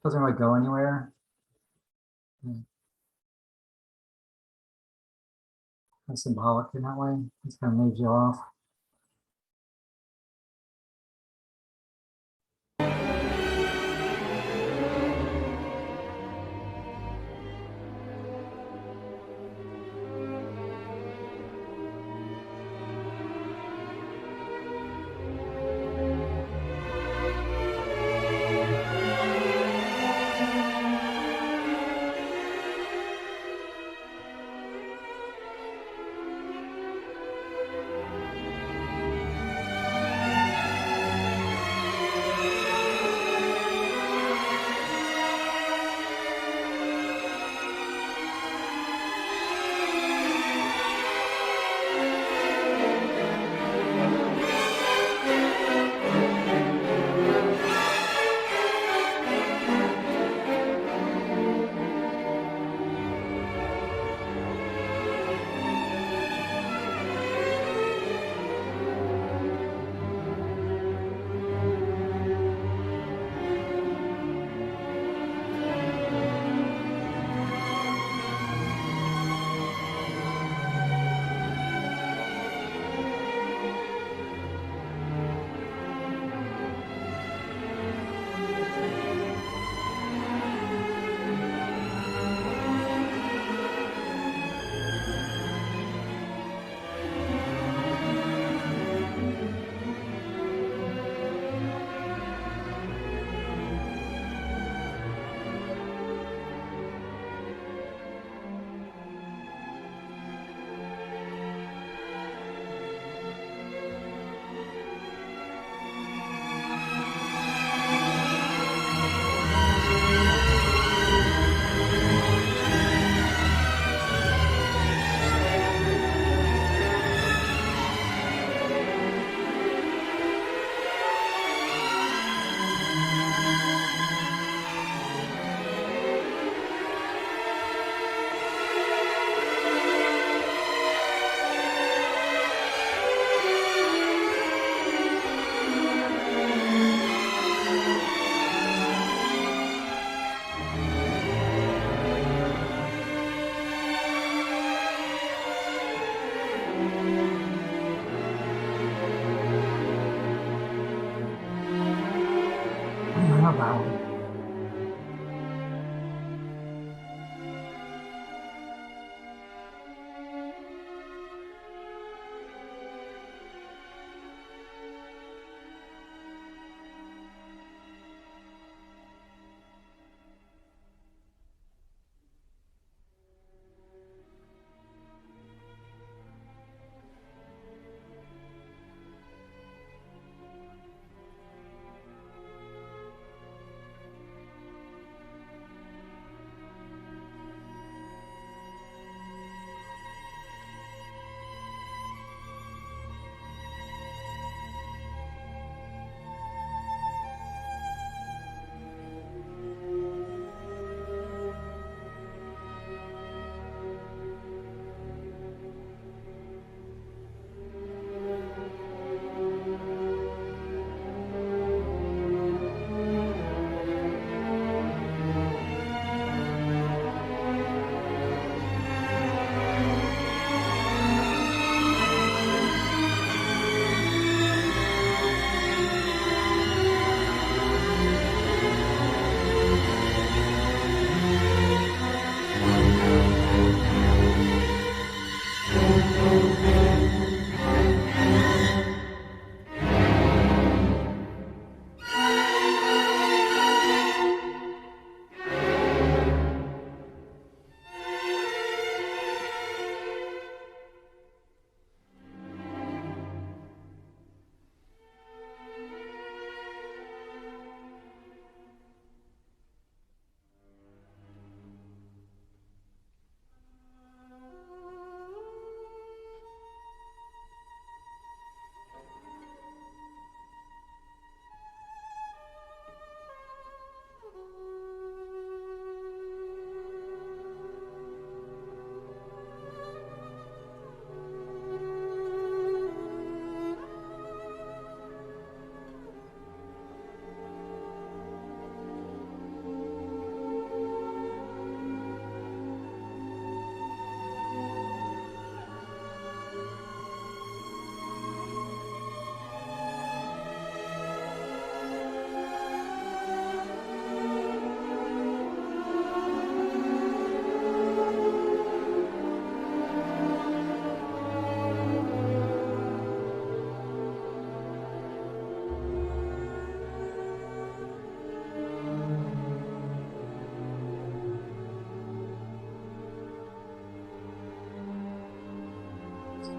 doesn't really go anywhere. It's symbolic in that way. It's kind of leaves you off. How about it?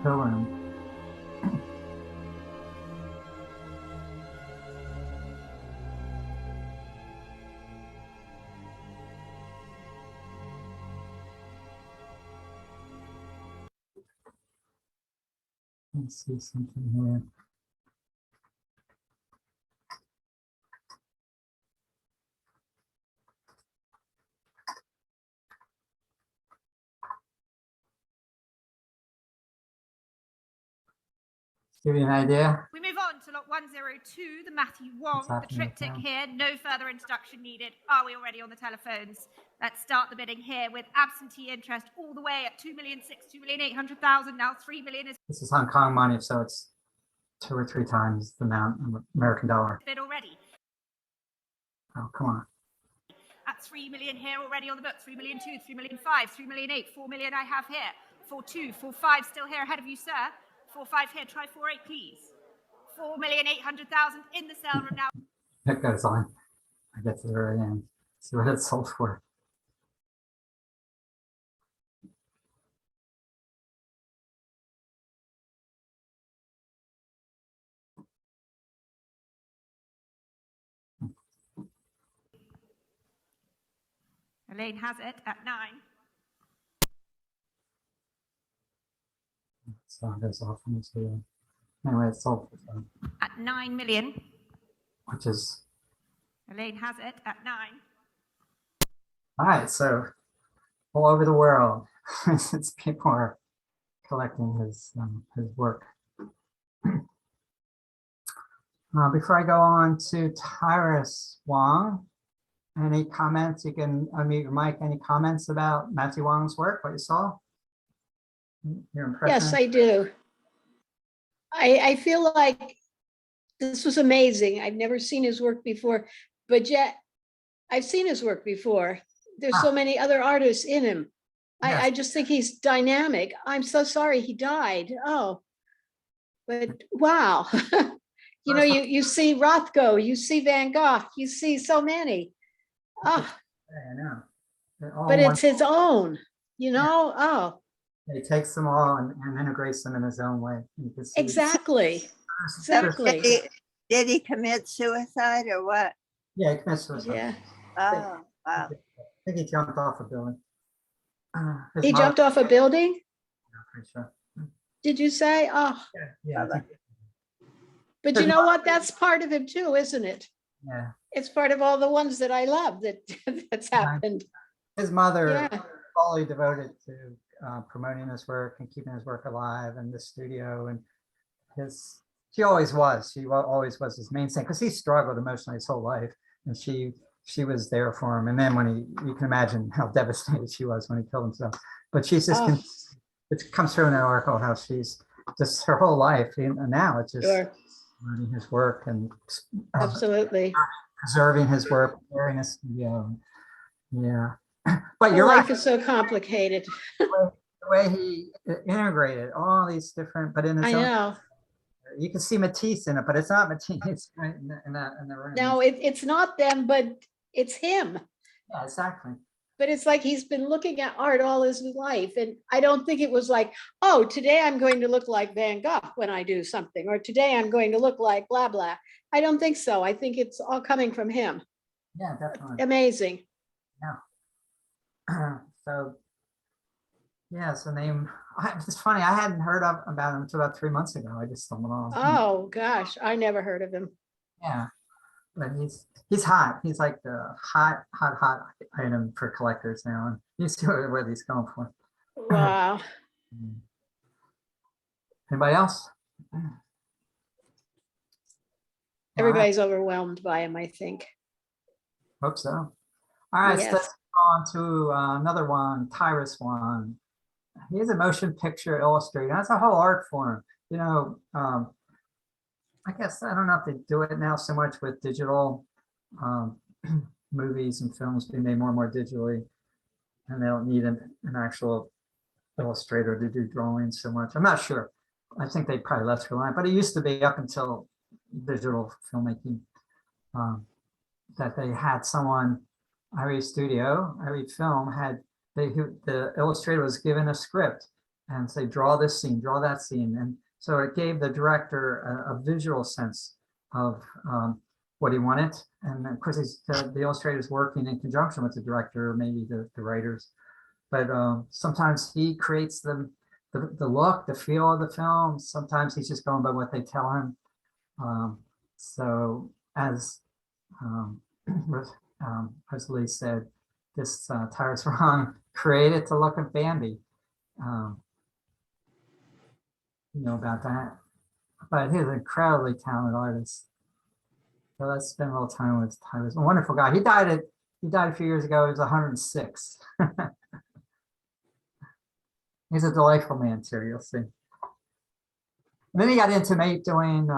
Pilgrim. Let's see something here. Give you an idea. We move on to lot 102, the Matthew Wong, the happening triptych now? here. No further introduction needed. Are we already on the telephones? Let's start the bidding here with absentee interest all the way at 2,600,000, 2,800,000. Now 3 million is This is Hong Kong money, so it's 2 or 3 times the amount of American dollar. bid already. Oh, come on. At 3 million here already on the book. 3,200,000, 3,500,000, 3,800,000, 4 million I have here. 4,200,000, 4,500,000 still here ahead of you, sir. 4,500,000 here. Try 4,800,000, please. 4,800,000 in the sale room now. It goes on. I get to the very end. See what it's sold for. Elaine has it at 9. So it goes off on this video. Anyway, it's sold for so, At 9 million. which is Elaine has it at 9. all right. So all over the world, since people are collecting his work. Before I go on to Tyrus Wong, any comments? You can unmute your mic. Any comments about Matthew Wong's work? What you saw? Your impression? Yes, I do. I feel like this was amazing. I've never seen his work before, but yet I've seen his work before. There's so many other artists in him. Yes. I just think he's dynamic. I'm so sorry he died. Oh, but wow. You know, you see Rothko, you see Van Gogh, you see so many. Oh, I know. They're all but one- it's his own, you know? Oh, he takes them all and integrates them in his own way. You can see exactly. So Exactly. did he commit suicide or what? Yeah, he commits suicide. Yeah. Oh, wow. I think he jumped off a building. His He mother- jumped off a building? I'm pretty sure. Did you say? Oh, Yeah, I think- but you know what? That's part of him too, isn't it? yeah. It's part of all the ones that I love that that's happened. His mother Yeah. fully devoted to promoting his work and keeping his work alive in the studio, and she always was. She always was his mainstay because he struggled emotionally his whole life, and she was there for him. And then you can imagine how devastated she was when he killed himself. But she's just, Oh. it comes through in that article how she's just her whole life, and now it's just Sure, promoting his work and absolutely. preserving his work, preparing his studio. Yeah, but Your you're life right. is so complicated. The way he integrated all these different, but in his I own, know. you can see Matisse in it, but it's not Matisse. It's right in the room. No, it's not them, but it's him. Yeah, exactly. But it's like he's been looking at art all his life. And I don't think it was like, oh, today I'm going to look like Van Gogh when I do something, or today I'm going to look like blah, blah. I don't think so. I think it's all coming from him. Yeah, definitely. Amazing. So, yeah, so it's funny. I hadn't heard about him until about 3 months ago. I just stumbled on. Oh, gosh, I never heard of him. Yeah, but he's hot. He's like the hot item for collectors now. And you see where he's going for. Wow. Anybody else? Everybody's overwhelmed by him, I think. Hope so. All right, so Yes. let's go on to another one, Tyrus one. He's a motion picture illustrator. That's a whole art form. You know, I guess I don't know if they do it now so much with digital movies and films being made more and more digitally, and they don't need an actual illustrator to do drawings so much. I'm not sure. I think they probably less reliant, but it used to be up until digital filmmaking that they had someone. Every studio, every film had the illustrator was given a script, and say, draw this scene, draw that scene. And so it gave the director a visual sense of what he wanted. And of course, the illustrator's working in conjunction with the director, or maybe the writers. But sometimes he creates the look, the feel of the film. Sometimes he's just going by what they tell him. So as Lee said, this Tyrus Wrong created the look of Bambi. You know about that. But he's an incredibly talented artist. So let's spend a little time with Tyrus. A wonderful guy. He died a few years ago. He was 106. He's a delightful man too, you'll see. And then he got into doing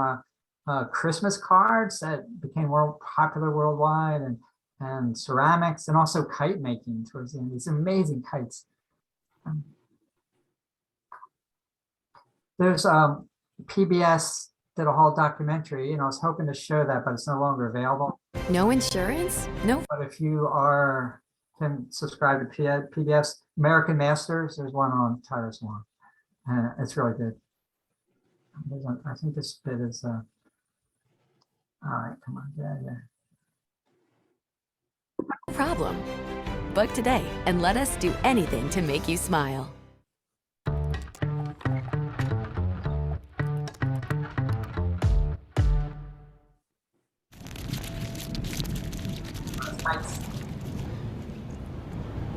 Christmas cards that became popular worldwide, and ceramics, and also kite making towards the end. These amazing kites. There's PBS did a whole documentary. You know, I was hoping to show that, but it's no longer available. No insurance? No. But if you can subscribe to PBS American Masters, there's one on Tyrus Wong, and it's really good. I think this bit is all right. Come on, yeah. No problem. Book today and let us do anything to make you smile.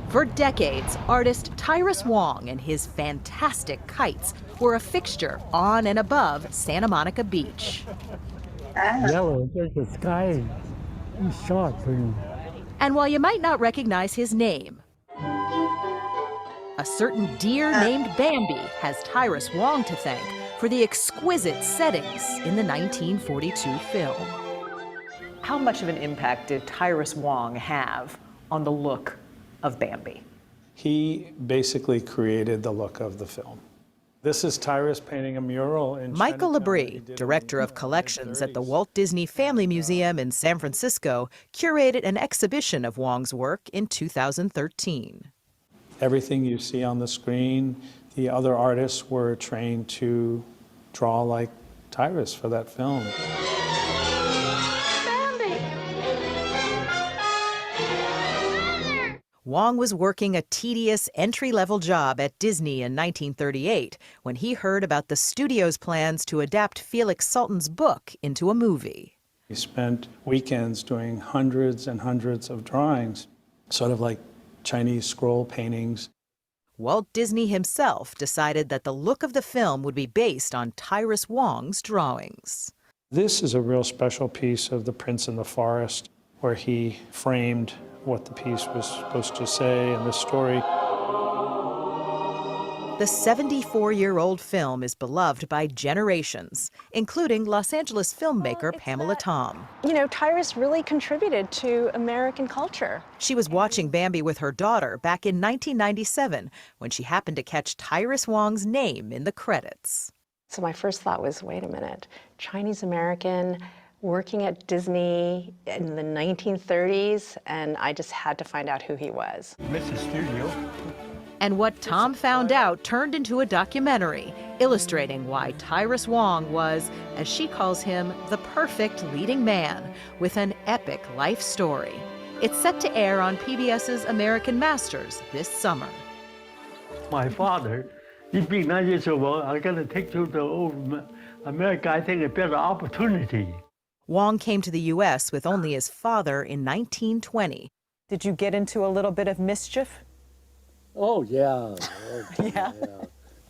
For decades, artist Tyrus Wong and his fantastic kites were a fixture on and above Santa Monica Beach. Yellow, the sky is short. And while you might not recognize his name, a certain deer named Bambi has Tyrus Wong to thank for the exquisite settings in the 1942 film. How much of an impact did Tyrus Wong have on the look of Bambi? He basically created the look of the film. This is Tyrus painting a mural in Michael Chinatown Labrie, director of collections at the Walt Disney Family Museum in San Francisco, curated an exhibition of Wong's work in 2013. Everything you see on the screen, the other artists were trained to draw like Tyrus for that film. Wong was working a tedious entry-level job at Disney in 1938 when he heard about the studio's plans to adapt Felix Salten's book into a movie. He spent weekends doing hundreds and hundreds of drawings, sort of like Chinese scroll paintings. Walt Disney himself decided that the look of the film would be based on Tyrus Wong's drawings. This is a real special piece of The Prince in the Forest, where he framed what the piece was supposed to say in the story. The 74-year-old film is beloved by generations, including Los Angeles filmmaker Pamela Tom. You know, Tyrus really contributed to American culture. She was watching Bambi with her daughter back in 1997 when she happened to catch Tyrus Wong's name in the credits. So my first thought was, wait a minute, Chinese American, working at Disney in the 1930s, and I just had to find out who he was. Mrs. Studio. And what Tom found out turned into a documentary illustrating why Tyrus Wong was, as she calls him, the perfect leading man with an epic life story. It's set to air on PBS's American Masters this summer. My father, he's been 9 years old. I'm going to take you to old America. I think a better opportunity. Wong came to the U.S. with only his father in 1920. Did you get into a little bit of mischief? Oh, yeah.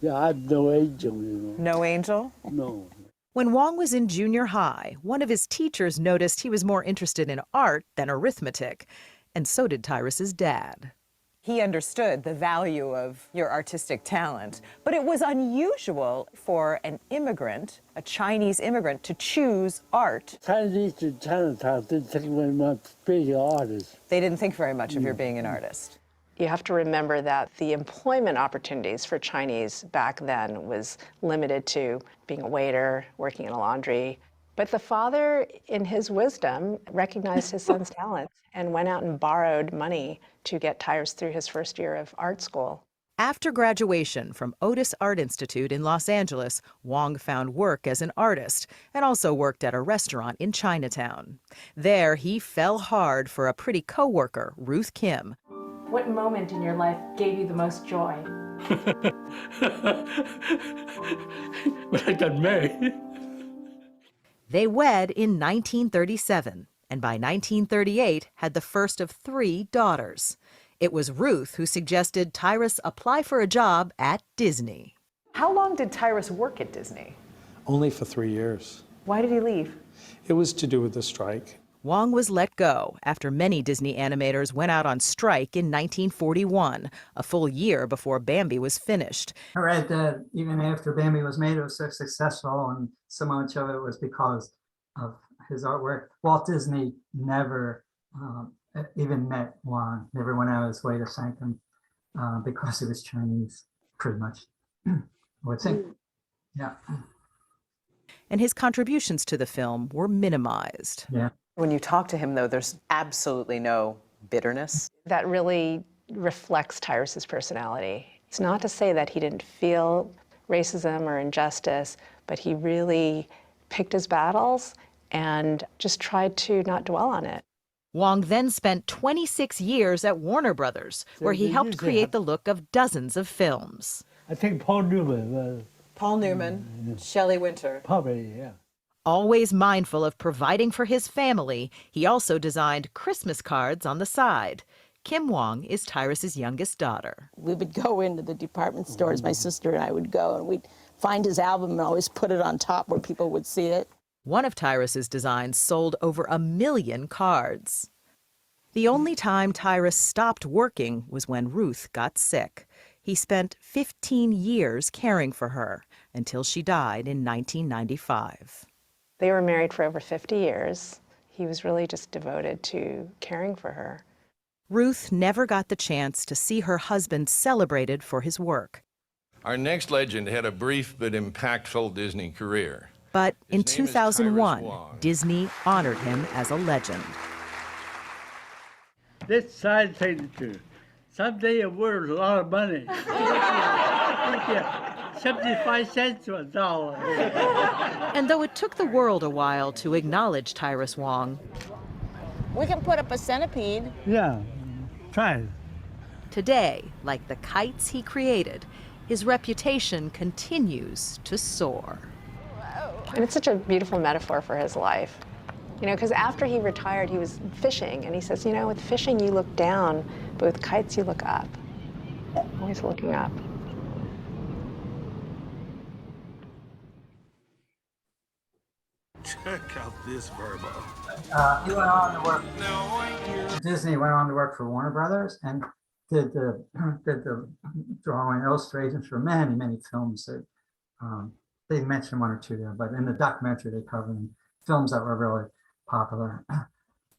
Yeah, I'm no angel, you know. No angel? No. When Wong was in junior high, one of his teachers noticed he was more interested in art than arithmetic, and so did Tyrus's dad. He understood the value of your artistic talent, but it was unusual for an immigrant, a Chinese immigrant, to choose art. Chinese in Chinatown didn't think very much being an artist. They didn't think very much of your being an artist. You have to remember that the employment opportunities for Chinese back then was limited to being a waiter, working in a laundry. But the father, in his wisdom, recognized his son's talent and went out and borrowed money to get Tyrus through his first year of art school. After graduation from Otis Art Institute in Los Angeles, Wong found work as an artist and also worked at a restaurant in Chinatown. There, he fell hard for a pretty coworker, Ruth Kim. What moment in your life gave you the most joy? When I got married. They wed in 1937, and by 1938 had the first of 3 daughters. It was Ruth who suggested Tyrus apply for a job at Disney. How long did Tyrus work at Disney? Only for 3 years. Why did he leave? It was to do with the strike. Wong was let go after many Disney animators went out on strike in 1941, a full year before Bambi was finished. I read that even after Bambi was made, it was so successful, and so much of it was because of his artwork. Walt Disney never even met Wong, never went out of his way to thank him because he was Chinese, pretty much. I would think, yeah. And his contributions to the film were minimized. Yeah. When you talk to him, though, there's absolutely no bitterness. That really reflects Tyrus's personality. It's not to say that he didn't feel racism or injustice, but he really picked his battles and just tried to not dwell on it. Wong then spent 26 years at Warner Brothers, where he helped create the look of dozens of films. I think Paul Newman. Paul Newman, Shelley Winter. Probably, yeah. Always mindful of providing for his family, he also designed Christmas cards on the side. Kim Wong is Tyrus's youngest daughter. We would go into the department stores, my sister and I would go, and we'd find his album and always put it on top where people would see it. One of Tyrus's designs sold over 1 million cards. The only time Tyrus stopped working was when Ruth got sick. He spent 15 years caring for her until she died in 1995. They were married for over 50 years. He was really just devoted to caring for her. Ruth never got the chance to see her husband celebrated for his work. Our next legend had a brief but impactful Disney career. But in 2001, Disney honored him as a legend. This side signature. Someday it worth a lot of money. 75 cents to $1. And though it took the world a while to acknowledge Tyrus Wong, We can put up a centipede. Yeah, try it. Today, like the kites he created, his reputation continues to soar. And it's such a beautiful metaphor for his life. You know, because after he retired, he was fishing, and he says, you know, with fishing you look down, but with kites you look up. Always looking up. Check out this verbo. He went on to work. Disney went on to work for Warner Brothers and did the drawing illustrations for many films that they mentioned 1 or 2 there, but in the documentary they covered films that were really popular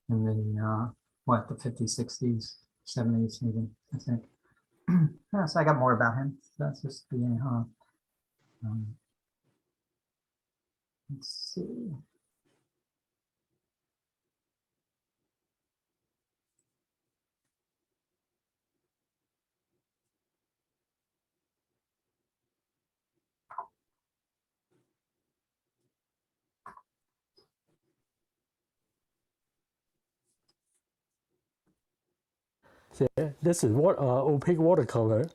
in the the 50s, 60s, 70s even, I think. Yeah, so I got more about him. That's just the let's see. This is opaque watercolor,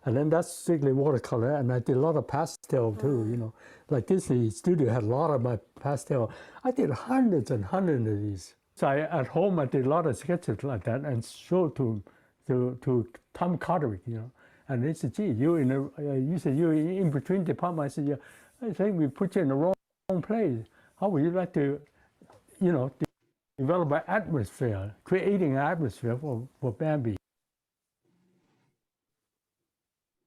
and then that's strictly watercolor, and I did a lot of pastel too, you know. Like Disney Studio had a lot of my pastel. I did hundreds and hundreds of these. So at home I did a lot of sketches like that and showed to Tom Cartwright, you know. And he said, gee, you said you're in between departments. I said, yeah, I think we put you in the wrong place. How would you like to, you know, develop an atmosphere, creating an atmosphere for Bambi.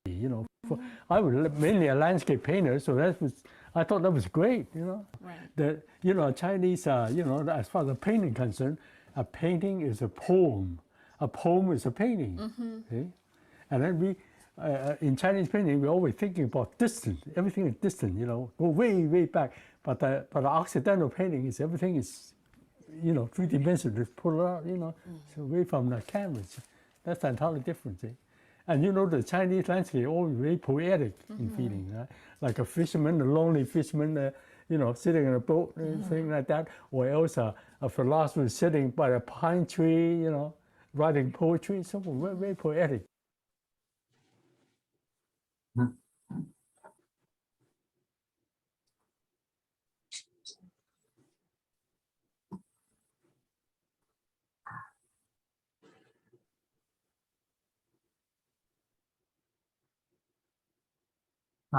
You know, I was mainly a landscape painter, so I thought that was great. You know, right. Chinese, as far as the painting is concerned, a painting is a poem. A poem is a painting. Mm-hmm. See? And then we, in Chinese painting, we're always thinking about distance. Everything is distant. You know, go way back. But the Occidental painting is everything is, you know, 3-dimensional, pull out, you know, so away from the canvas. That's entirely different. See? And you know, the Chinese landscape always very poetic in feeling, right? Like a fisherman, a lonely fisherman, you know, sitting in a boat, thing like that, or else a philosopher sitting by a pine tree, you know, writing poetry, something very, very poetic.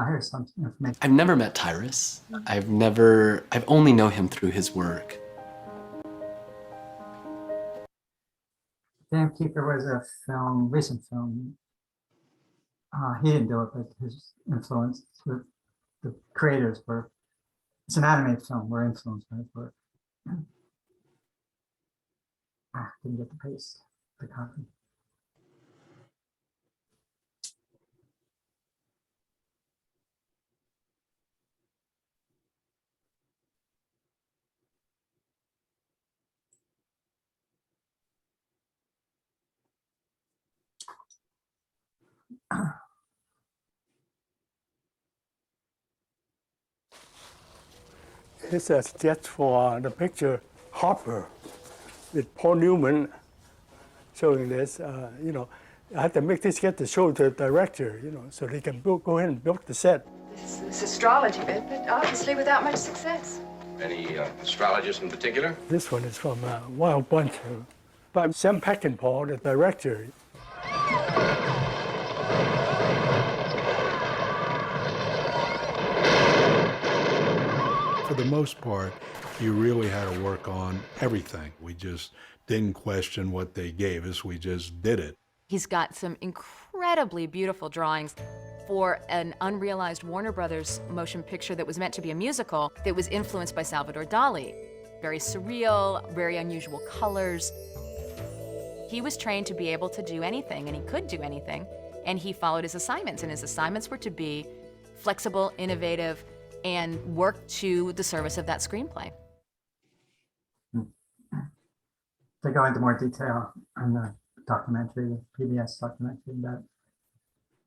Here's some information. I've never met Tyrus. I've only known him through his work. Dam Keeper was a film, recent film. He didn't do it, but his influence, the creators were, it's an animated film, were influenced by his work. Didn't get the paste, the copy. It's a sketch for the picture Harper with Paul Newman showing this. You know, I had to make this sketch to show the director, you know, so they can go ahead and build the set. This astrology bit, but obviously without much success. Any astrologist in particular? This one is from Wild Bunch by Sam Peckinpah, the director. For the most part, you really had to work on everything. We just didn't question what they gave us, we just did it. He's got some incredibly beautiful drawings for an unrealized Warner Brothers motion picture that was meant to be a musical that was influenced by Salvador Dali. Very surreal, very unusual colors. He was trained to be able to do anything, and he could do anything, and he followed his assignments, and his assignments were to be flexible, innovative, and work to the service of that screenplay. To go into more detail on the documentary, the PBS documentary about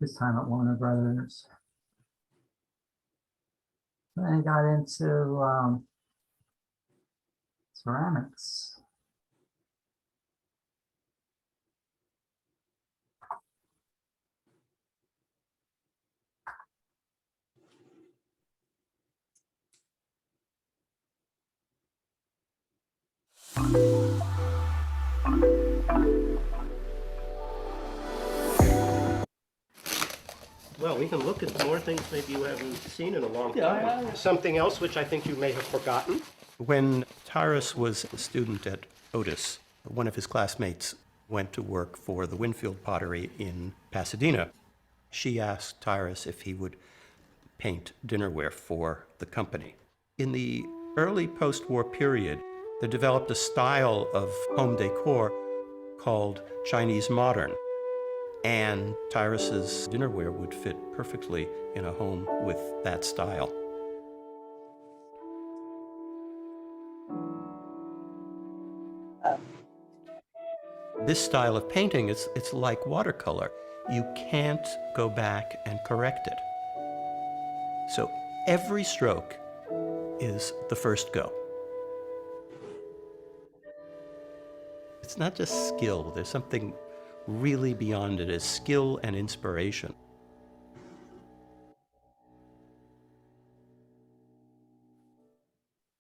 his time at Warner Brothers. Then he got into ceramics. Well, we can look at more things maybe you haven't seen in a long time. Yeah. Something else which I think you may have forgotten. When Tyrus was a student at Otis, one of his classmates went to work for the Winfield Pottery in Pasadena. She asked Tyrus if he would paint dinnerware for the company. In the early post-war period, they developed a style of home decor called Chinese modern. And Tyrus's dinnerware would fit perfectly in a home with that style. This style of painting, it's like watercolor. You can't go back and correct it. So every stroke is the first go. It's not just skill, there's something really beyond it, is skill and inspiration.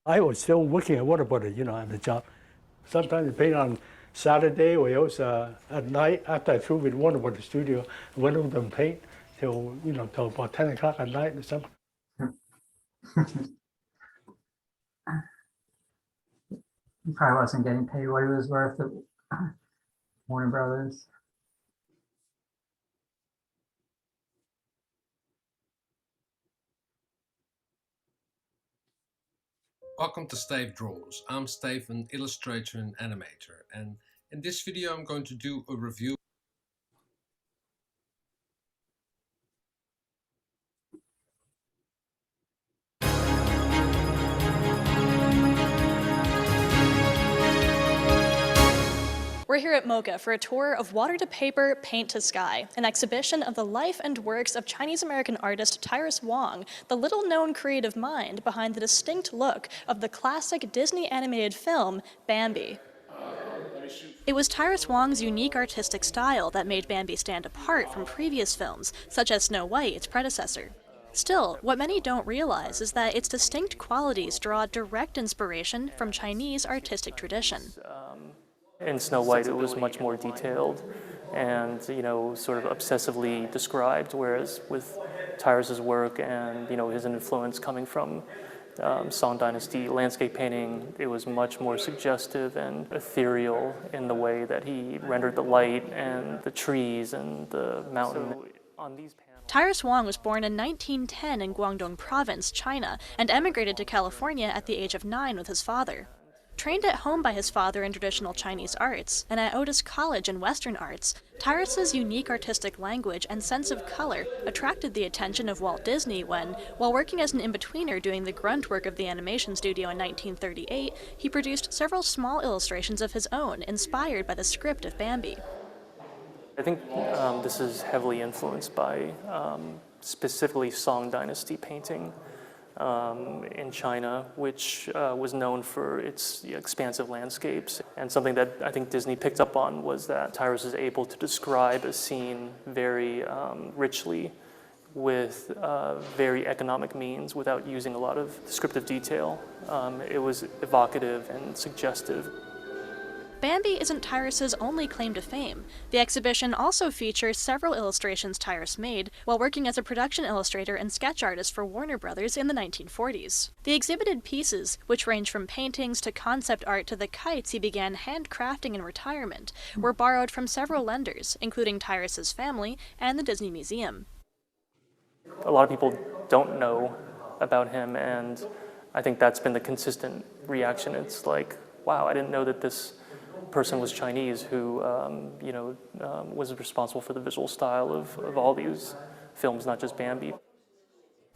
I was still working at Waterbury, you know, at the job. Sometimes I paint on Saturday or else at night after I threw with Waterbury studio, I went over and paint till, you know, till about 10 o'clock at night or something. He probably wasn't getting paid what he was worth at Warner Brothers. Welcome to Stave Draws. I'm Stave, an illustrator and animator, and in this video I'm going to do a review. We're We're here at MoCA for a tour of Water to Paper, Paint to Sky, an exhibition of the life and works of Chinese-American artist Tyrus Wong, the little-known creative mind behind the distinct look of the classic Disney animated film, Bambi. It was Tyrus Wong's unique artistic style that made Bambi stand apart from previous films, such as Snow White, its predecessor. Still, what many don't realize is that its distinct qualities draw direct inspiration from Chinese artistic tradition. In Snow White, it was much more detailed and, sort of obsessively described, whereas with Tyrus's work and, his influence coming from Song Dynasty landscape painting, it was much more suggestive and ethereal in the way that he rendered the light and the trees and the mountain. Tyrus Wong was born in 1910 in Guangdong Province, China, and emigrated to California at the age of 9 with his father. Trained at home by his father in traditional Chinese arts, and at Otis College in Western arts, Tyrus's unique artistic language and sense of color attracted the attention of Walt Disney when, while working as an in-betweener doing the grunt work of the animation studio in 1938, he produced several small illustrations of his own, inspired by the script of Bambi. I think this is heavily influenced by specifically Song Dynasty painting in China, which was known for its expansive landscapes. And something that I think Disney picked up on was that Tyrus is able to describe a scene very richly with very economic means without using a lot of descriptive detail. It was evocative and suggestive. Bambi isn't Tyrus's only claim to fame. The exhibition also features several illustrations Tyrus made while working as a production illustrator and sketch artist for Warner Brothers in the 1940s. The exhibited pieces, which range from paintings to concept art to the kites he began handcrafting in retirement, were borrowed from several lenders, including Tyrus's family and the Disney Museum. A lot of people don't know about him, and I think that's been the consistent reaction. It's like, wow, I didn't know that this person was Chinese who, was responsible for the visual style of all these films, not just Bambi.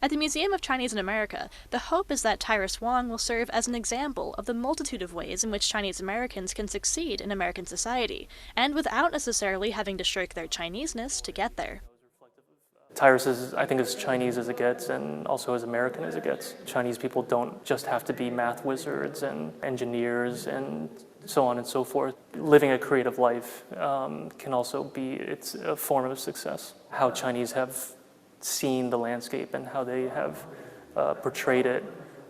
At the Museum of Chinese in America, the hope is that Tyrus Wong will serve as an example of the multitude of ways in which Chinese Americans can succeed in American society, and without necessarily having to shirk their Chineseness to get there. Tyrus is, I think, as Chinese as it gets and also as American as it gets. Chinese people don't just have to be math wizards and engineers and so on and so forth. Living a creative life can also be, it's a form of success. How Chinese have seen the landscape and how they have portrayed it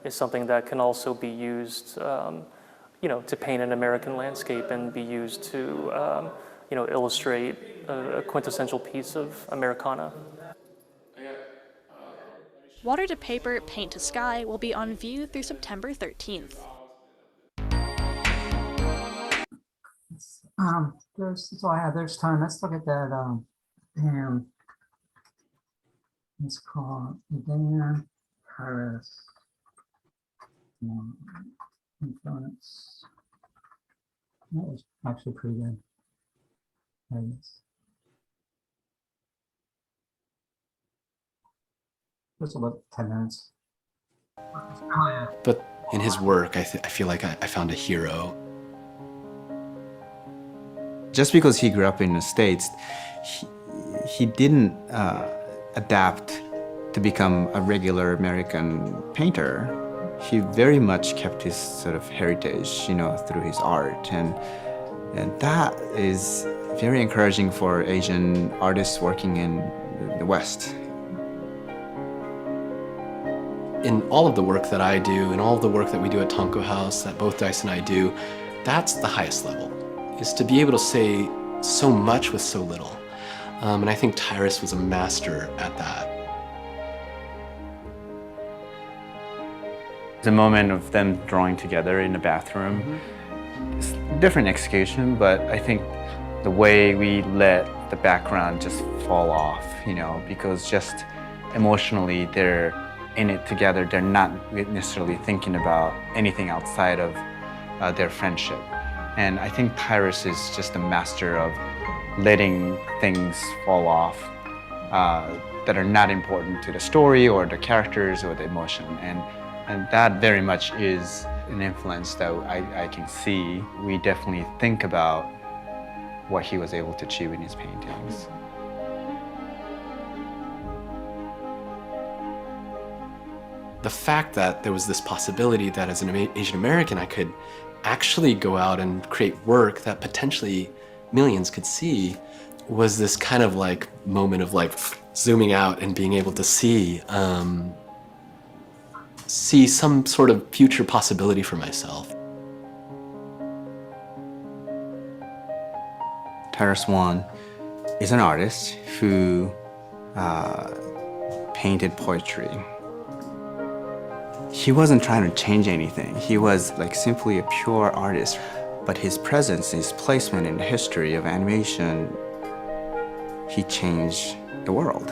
is something that can also be used, to paint an American landscape and be used to, illustrate a quintessential piece of Americana. Water to Paper, Paint to Sky will be on view through September 13th. That's all I have. There's time. Let's look at that. It's called Dan Harris. Influence. That was actually pretty good. There it is. Just about 10 minutes. But in his work, I feel like I found a hero. Just because he grew up in the States, he didn't adapt to become a regular American painter. He very much kept his sort of heritage, through his art. And that is very encouraging for Asian artists working in the West. In all of the work that I do, and all of the work that we do at Tonko House, that both Dice and I do, that's the highest level, is to be able to say so much with so little. And I think Tyrus was a master at that. The moment of them drawing together in the bathroom, it's a different execution, but I think the way we let the background just fall off, because just emotionally they're in it together, they're not necessarily thinking about anything outside of their friendship. And I think Tyrus is just a master of letting things fall off that are not important to the story or the characters or the emotion. And that very much is an influence that I can see. We definitely think about what he was able to achieve in his paintings. The fact that there was this possibility that as an Asian American I could actually go out and create work that potentially millions could see was this kind of like moment of like zooming out and being able to see some sort of future possibility for myself. Tyrus Wong is an artist who painted poetry. He wasn't trying to change anything. He was like simply a pure artist. But his presence, his placement in the history of animation, he changed the world.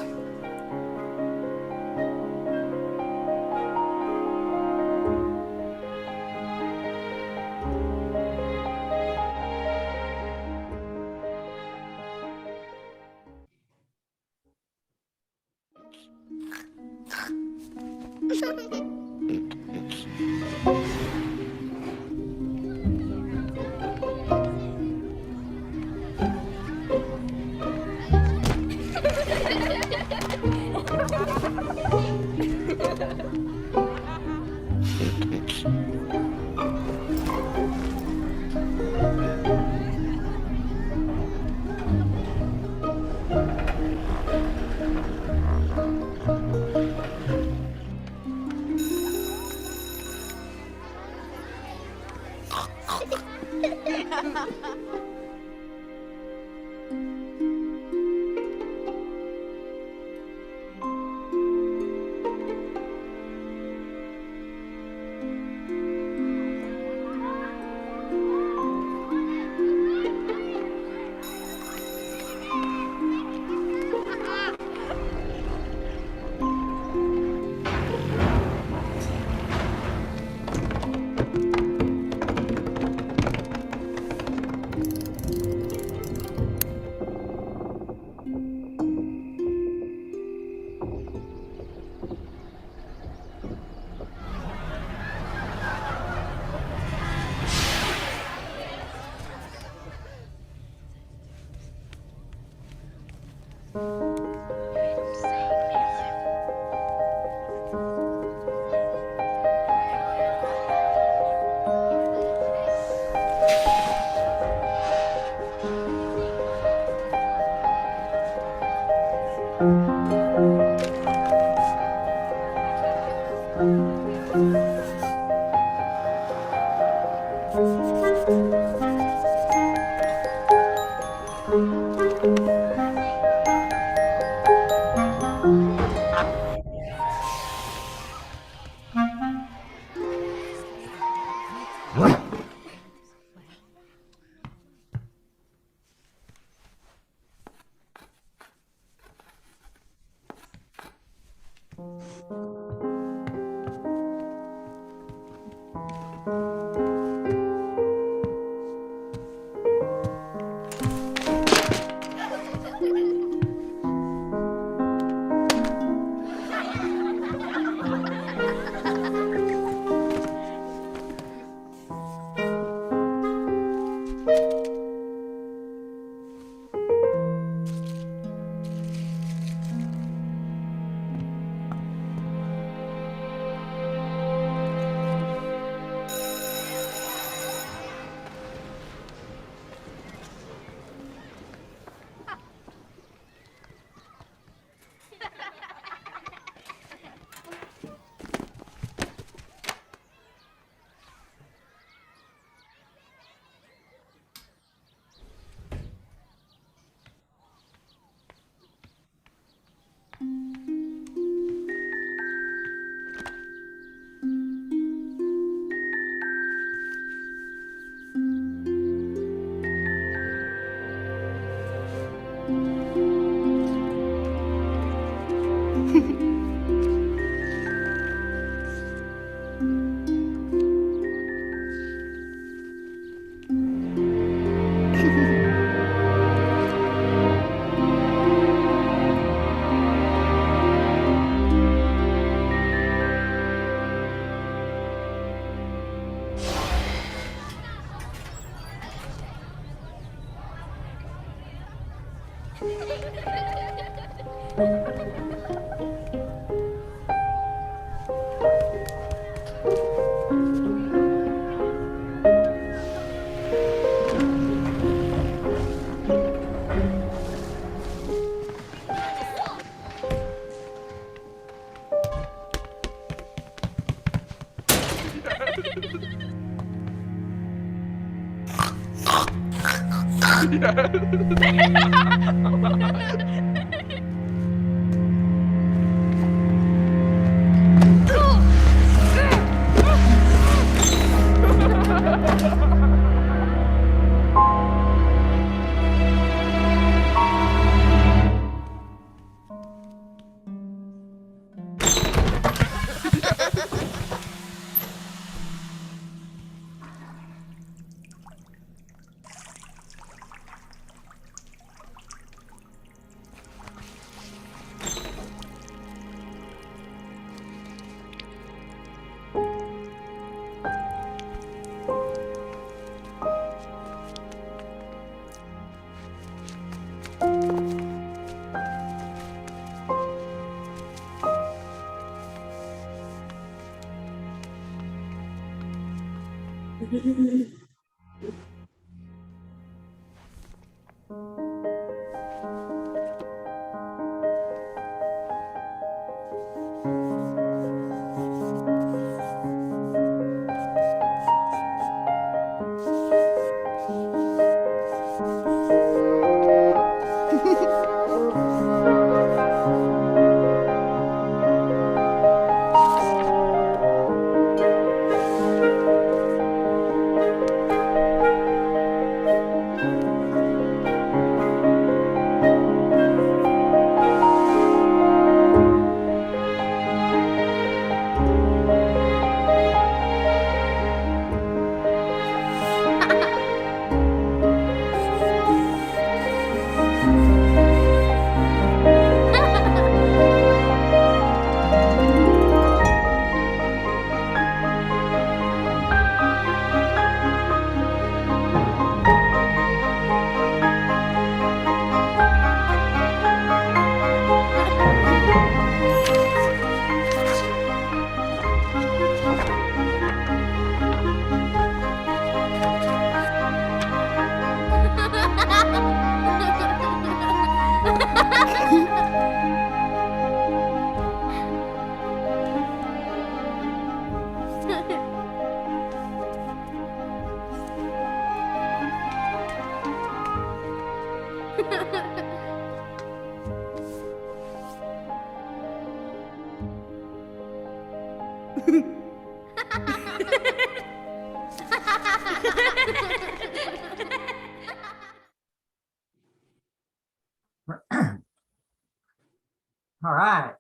All right.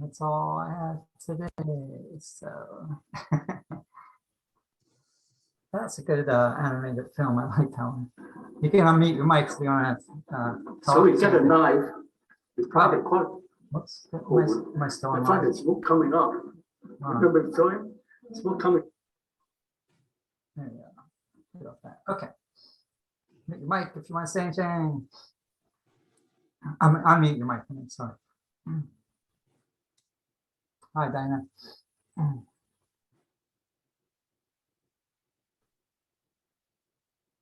That's all I have today. So that's a good animated film. I like that one. You can unmute your mics if you want to talk. So we get a knife. It's probably quite. What's am I still on? I find it's smoke coming up. Remember the time? Smoke coming. There you go. Okay. Mute your mic if you want to say anything. Unmute your mic. Sorry. Hi, Dinah.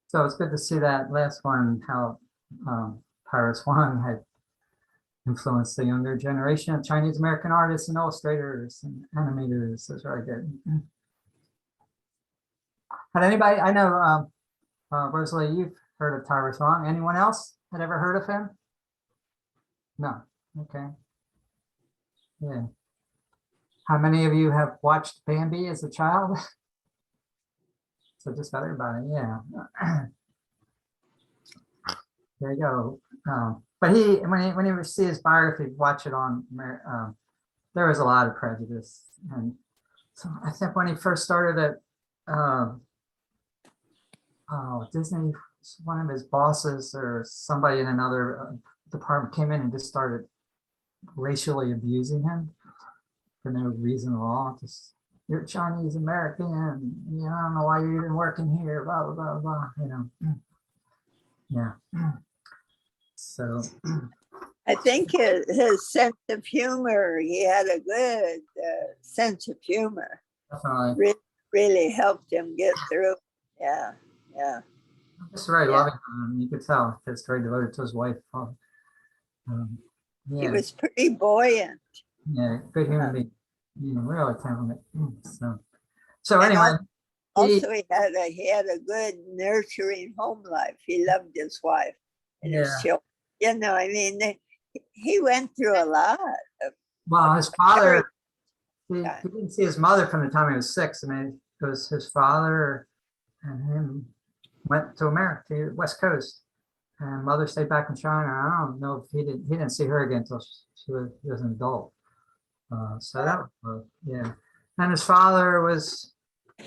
So it's good to see that last one, how Tyrus Wang had influenced the younger generation of Chinese American artists and illustrators and animators. That's very good. Had anybody, I know, Rosalie, you've heard of Tyrus Wang. Anyone else had ever heard of him? No. Okay. Yeah. How many of you have watched Bambi as a child? So just about everybody, yeah. There you go. But when you see his biography, watch it on, there was a lot of prejudice. And so I think when he first started at Disney, one of his bosses or somebody in another department came in and just started racially abusing him for no reason at all. Just, you're Chinese American, and I don't know why you're even working here, blah, blah, blah, blah, you know. Yeah. So I think his sense of humor, he had a good sense of humor. definitely. Really helped him get through. Yeah, yeah. Just very Yeah. loving. You could tell he's very devoted to his wife. He Yeah, was pretty buoyant. yeah, good human being. Yeah, really talented. So And anyway, Also, he had a good nurturing home life. He loved his wife and his Yeah. children. You know, I mean, he went through a lot. well, his father, he didn't see his mother from the time he was 6. I mean, it was his father and him went to America, to the West Coast, and mother stayed back in China. I don't know if he didn't see her again until she was an adult. So that was, yeah. And his father was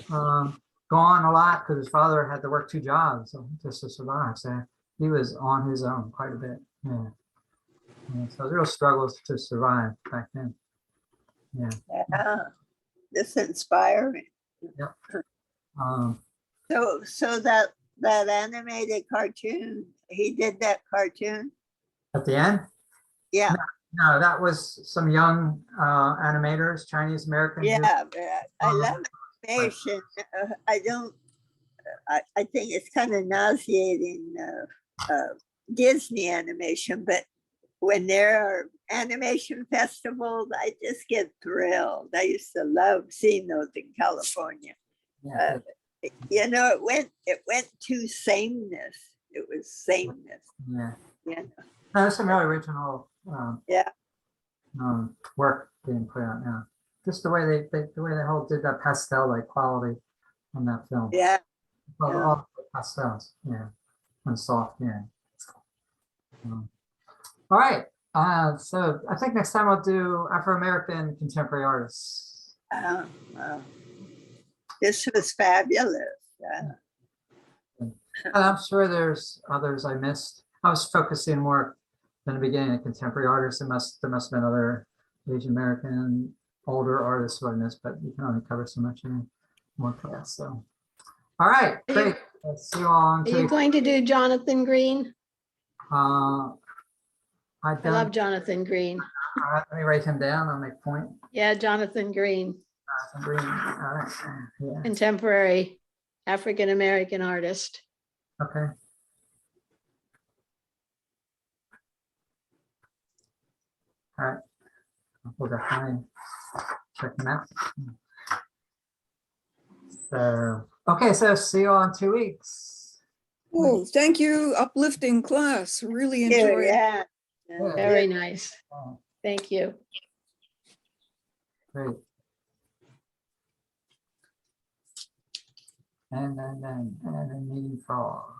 gone a lot because his father had to work 2 jobs just to survive. So he was on his own quite a bit. Yeah. So it was real struggles to survive back then. Yeah. Yeah, this inspiring. Yep. So that animated cartoon, he did that cartoon. At the end? Yeah. No, that was some young animators, Chinese American. Yeah, but I love animation. I think it's kind of nauseating, Disney animation, but when there are animation festivals, I just get thrilled. I used to love seeing those in California. Yeah. You know, it went to sameness. It was sameness. Yeah. Yeah. No, there's some really original Yeah. work being put out now. Just the way they whole did that pastel like quality on that film. Yeah. Well, Yeah. all the pastels, yeah, and soft, yeah. All right. So I think next time I'll do Afro-American contemporary artists. Wow. This was fabulous. Yeah. And I'm sure there's others I missed. I was focusing more in the beginning of contemporary artists. There must have been other Asian American older artists who I missed, but you can only cover so much in one class. So, all right, great. Let's see you all on Are you going to do Jonathan Green? I I love Jonathan Green. let me write him down. I'll make point. Yeah, Jonathan Green, Green. All right. Yeah. contemporary African-American artist. Okay. All right. We'll definitely check them out. So, okay, so see you all in 2 weeks. Oh, thank you. Uplifting class. Really enjoyed it. Yeah. Very nice. Thank you. Great. And then meeting for all.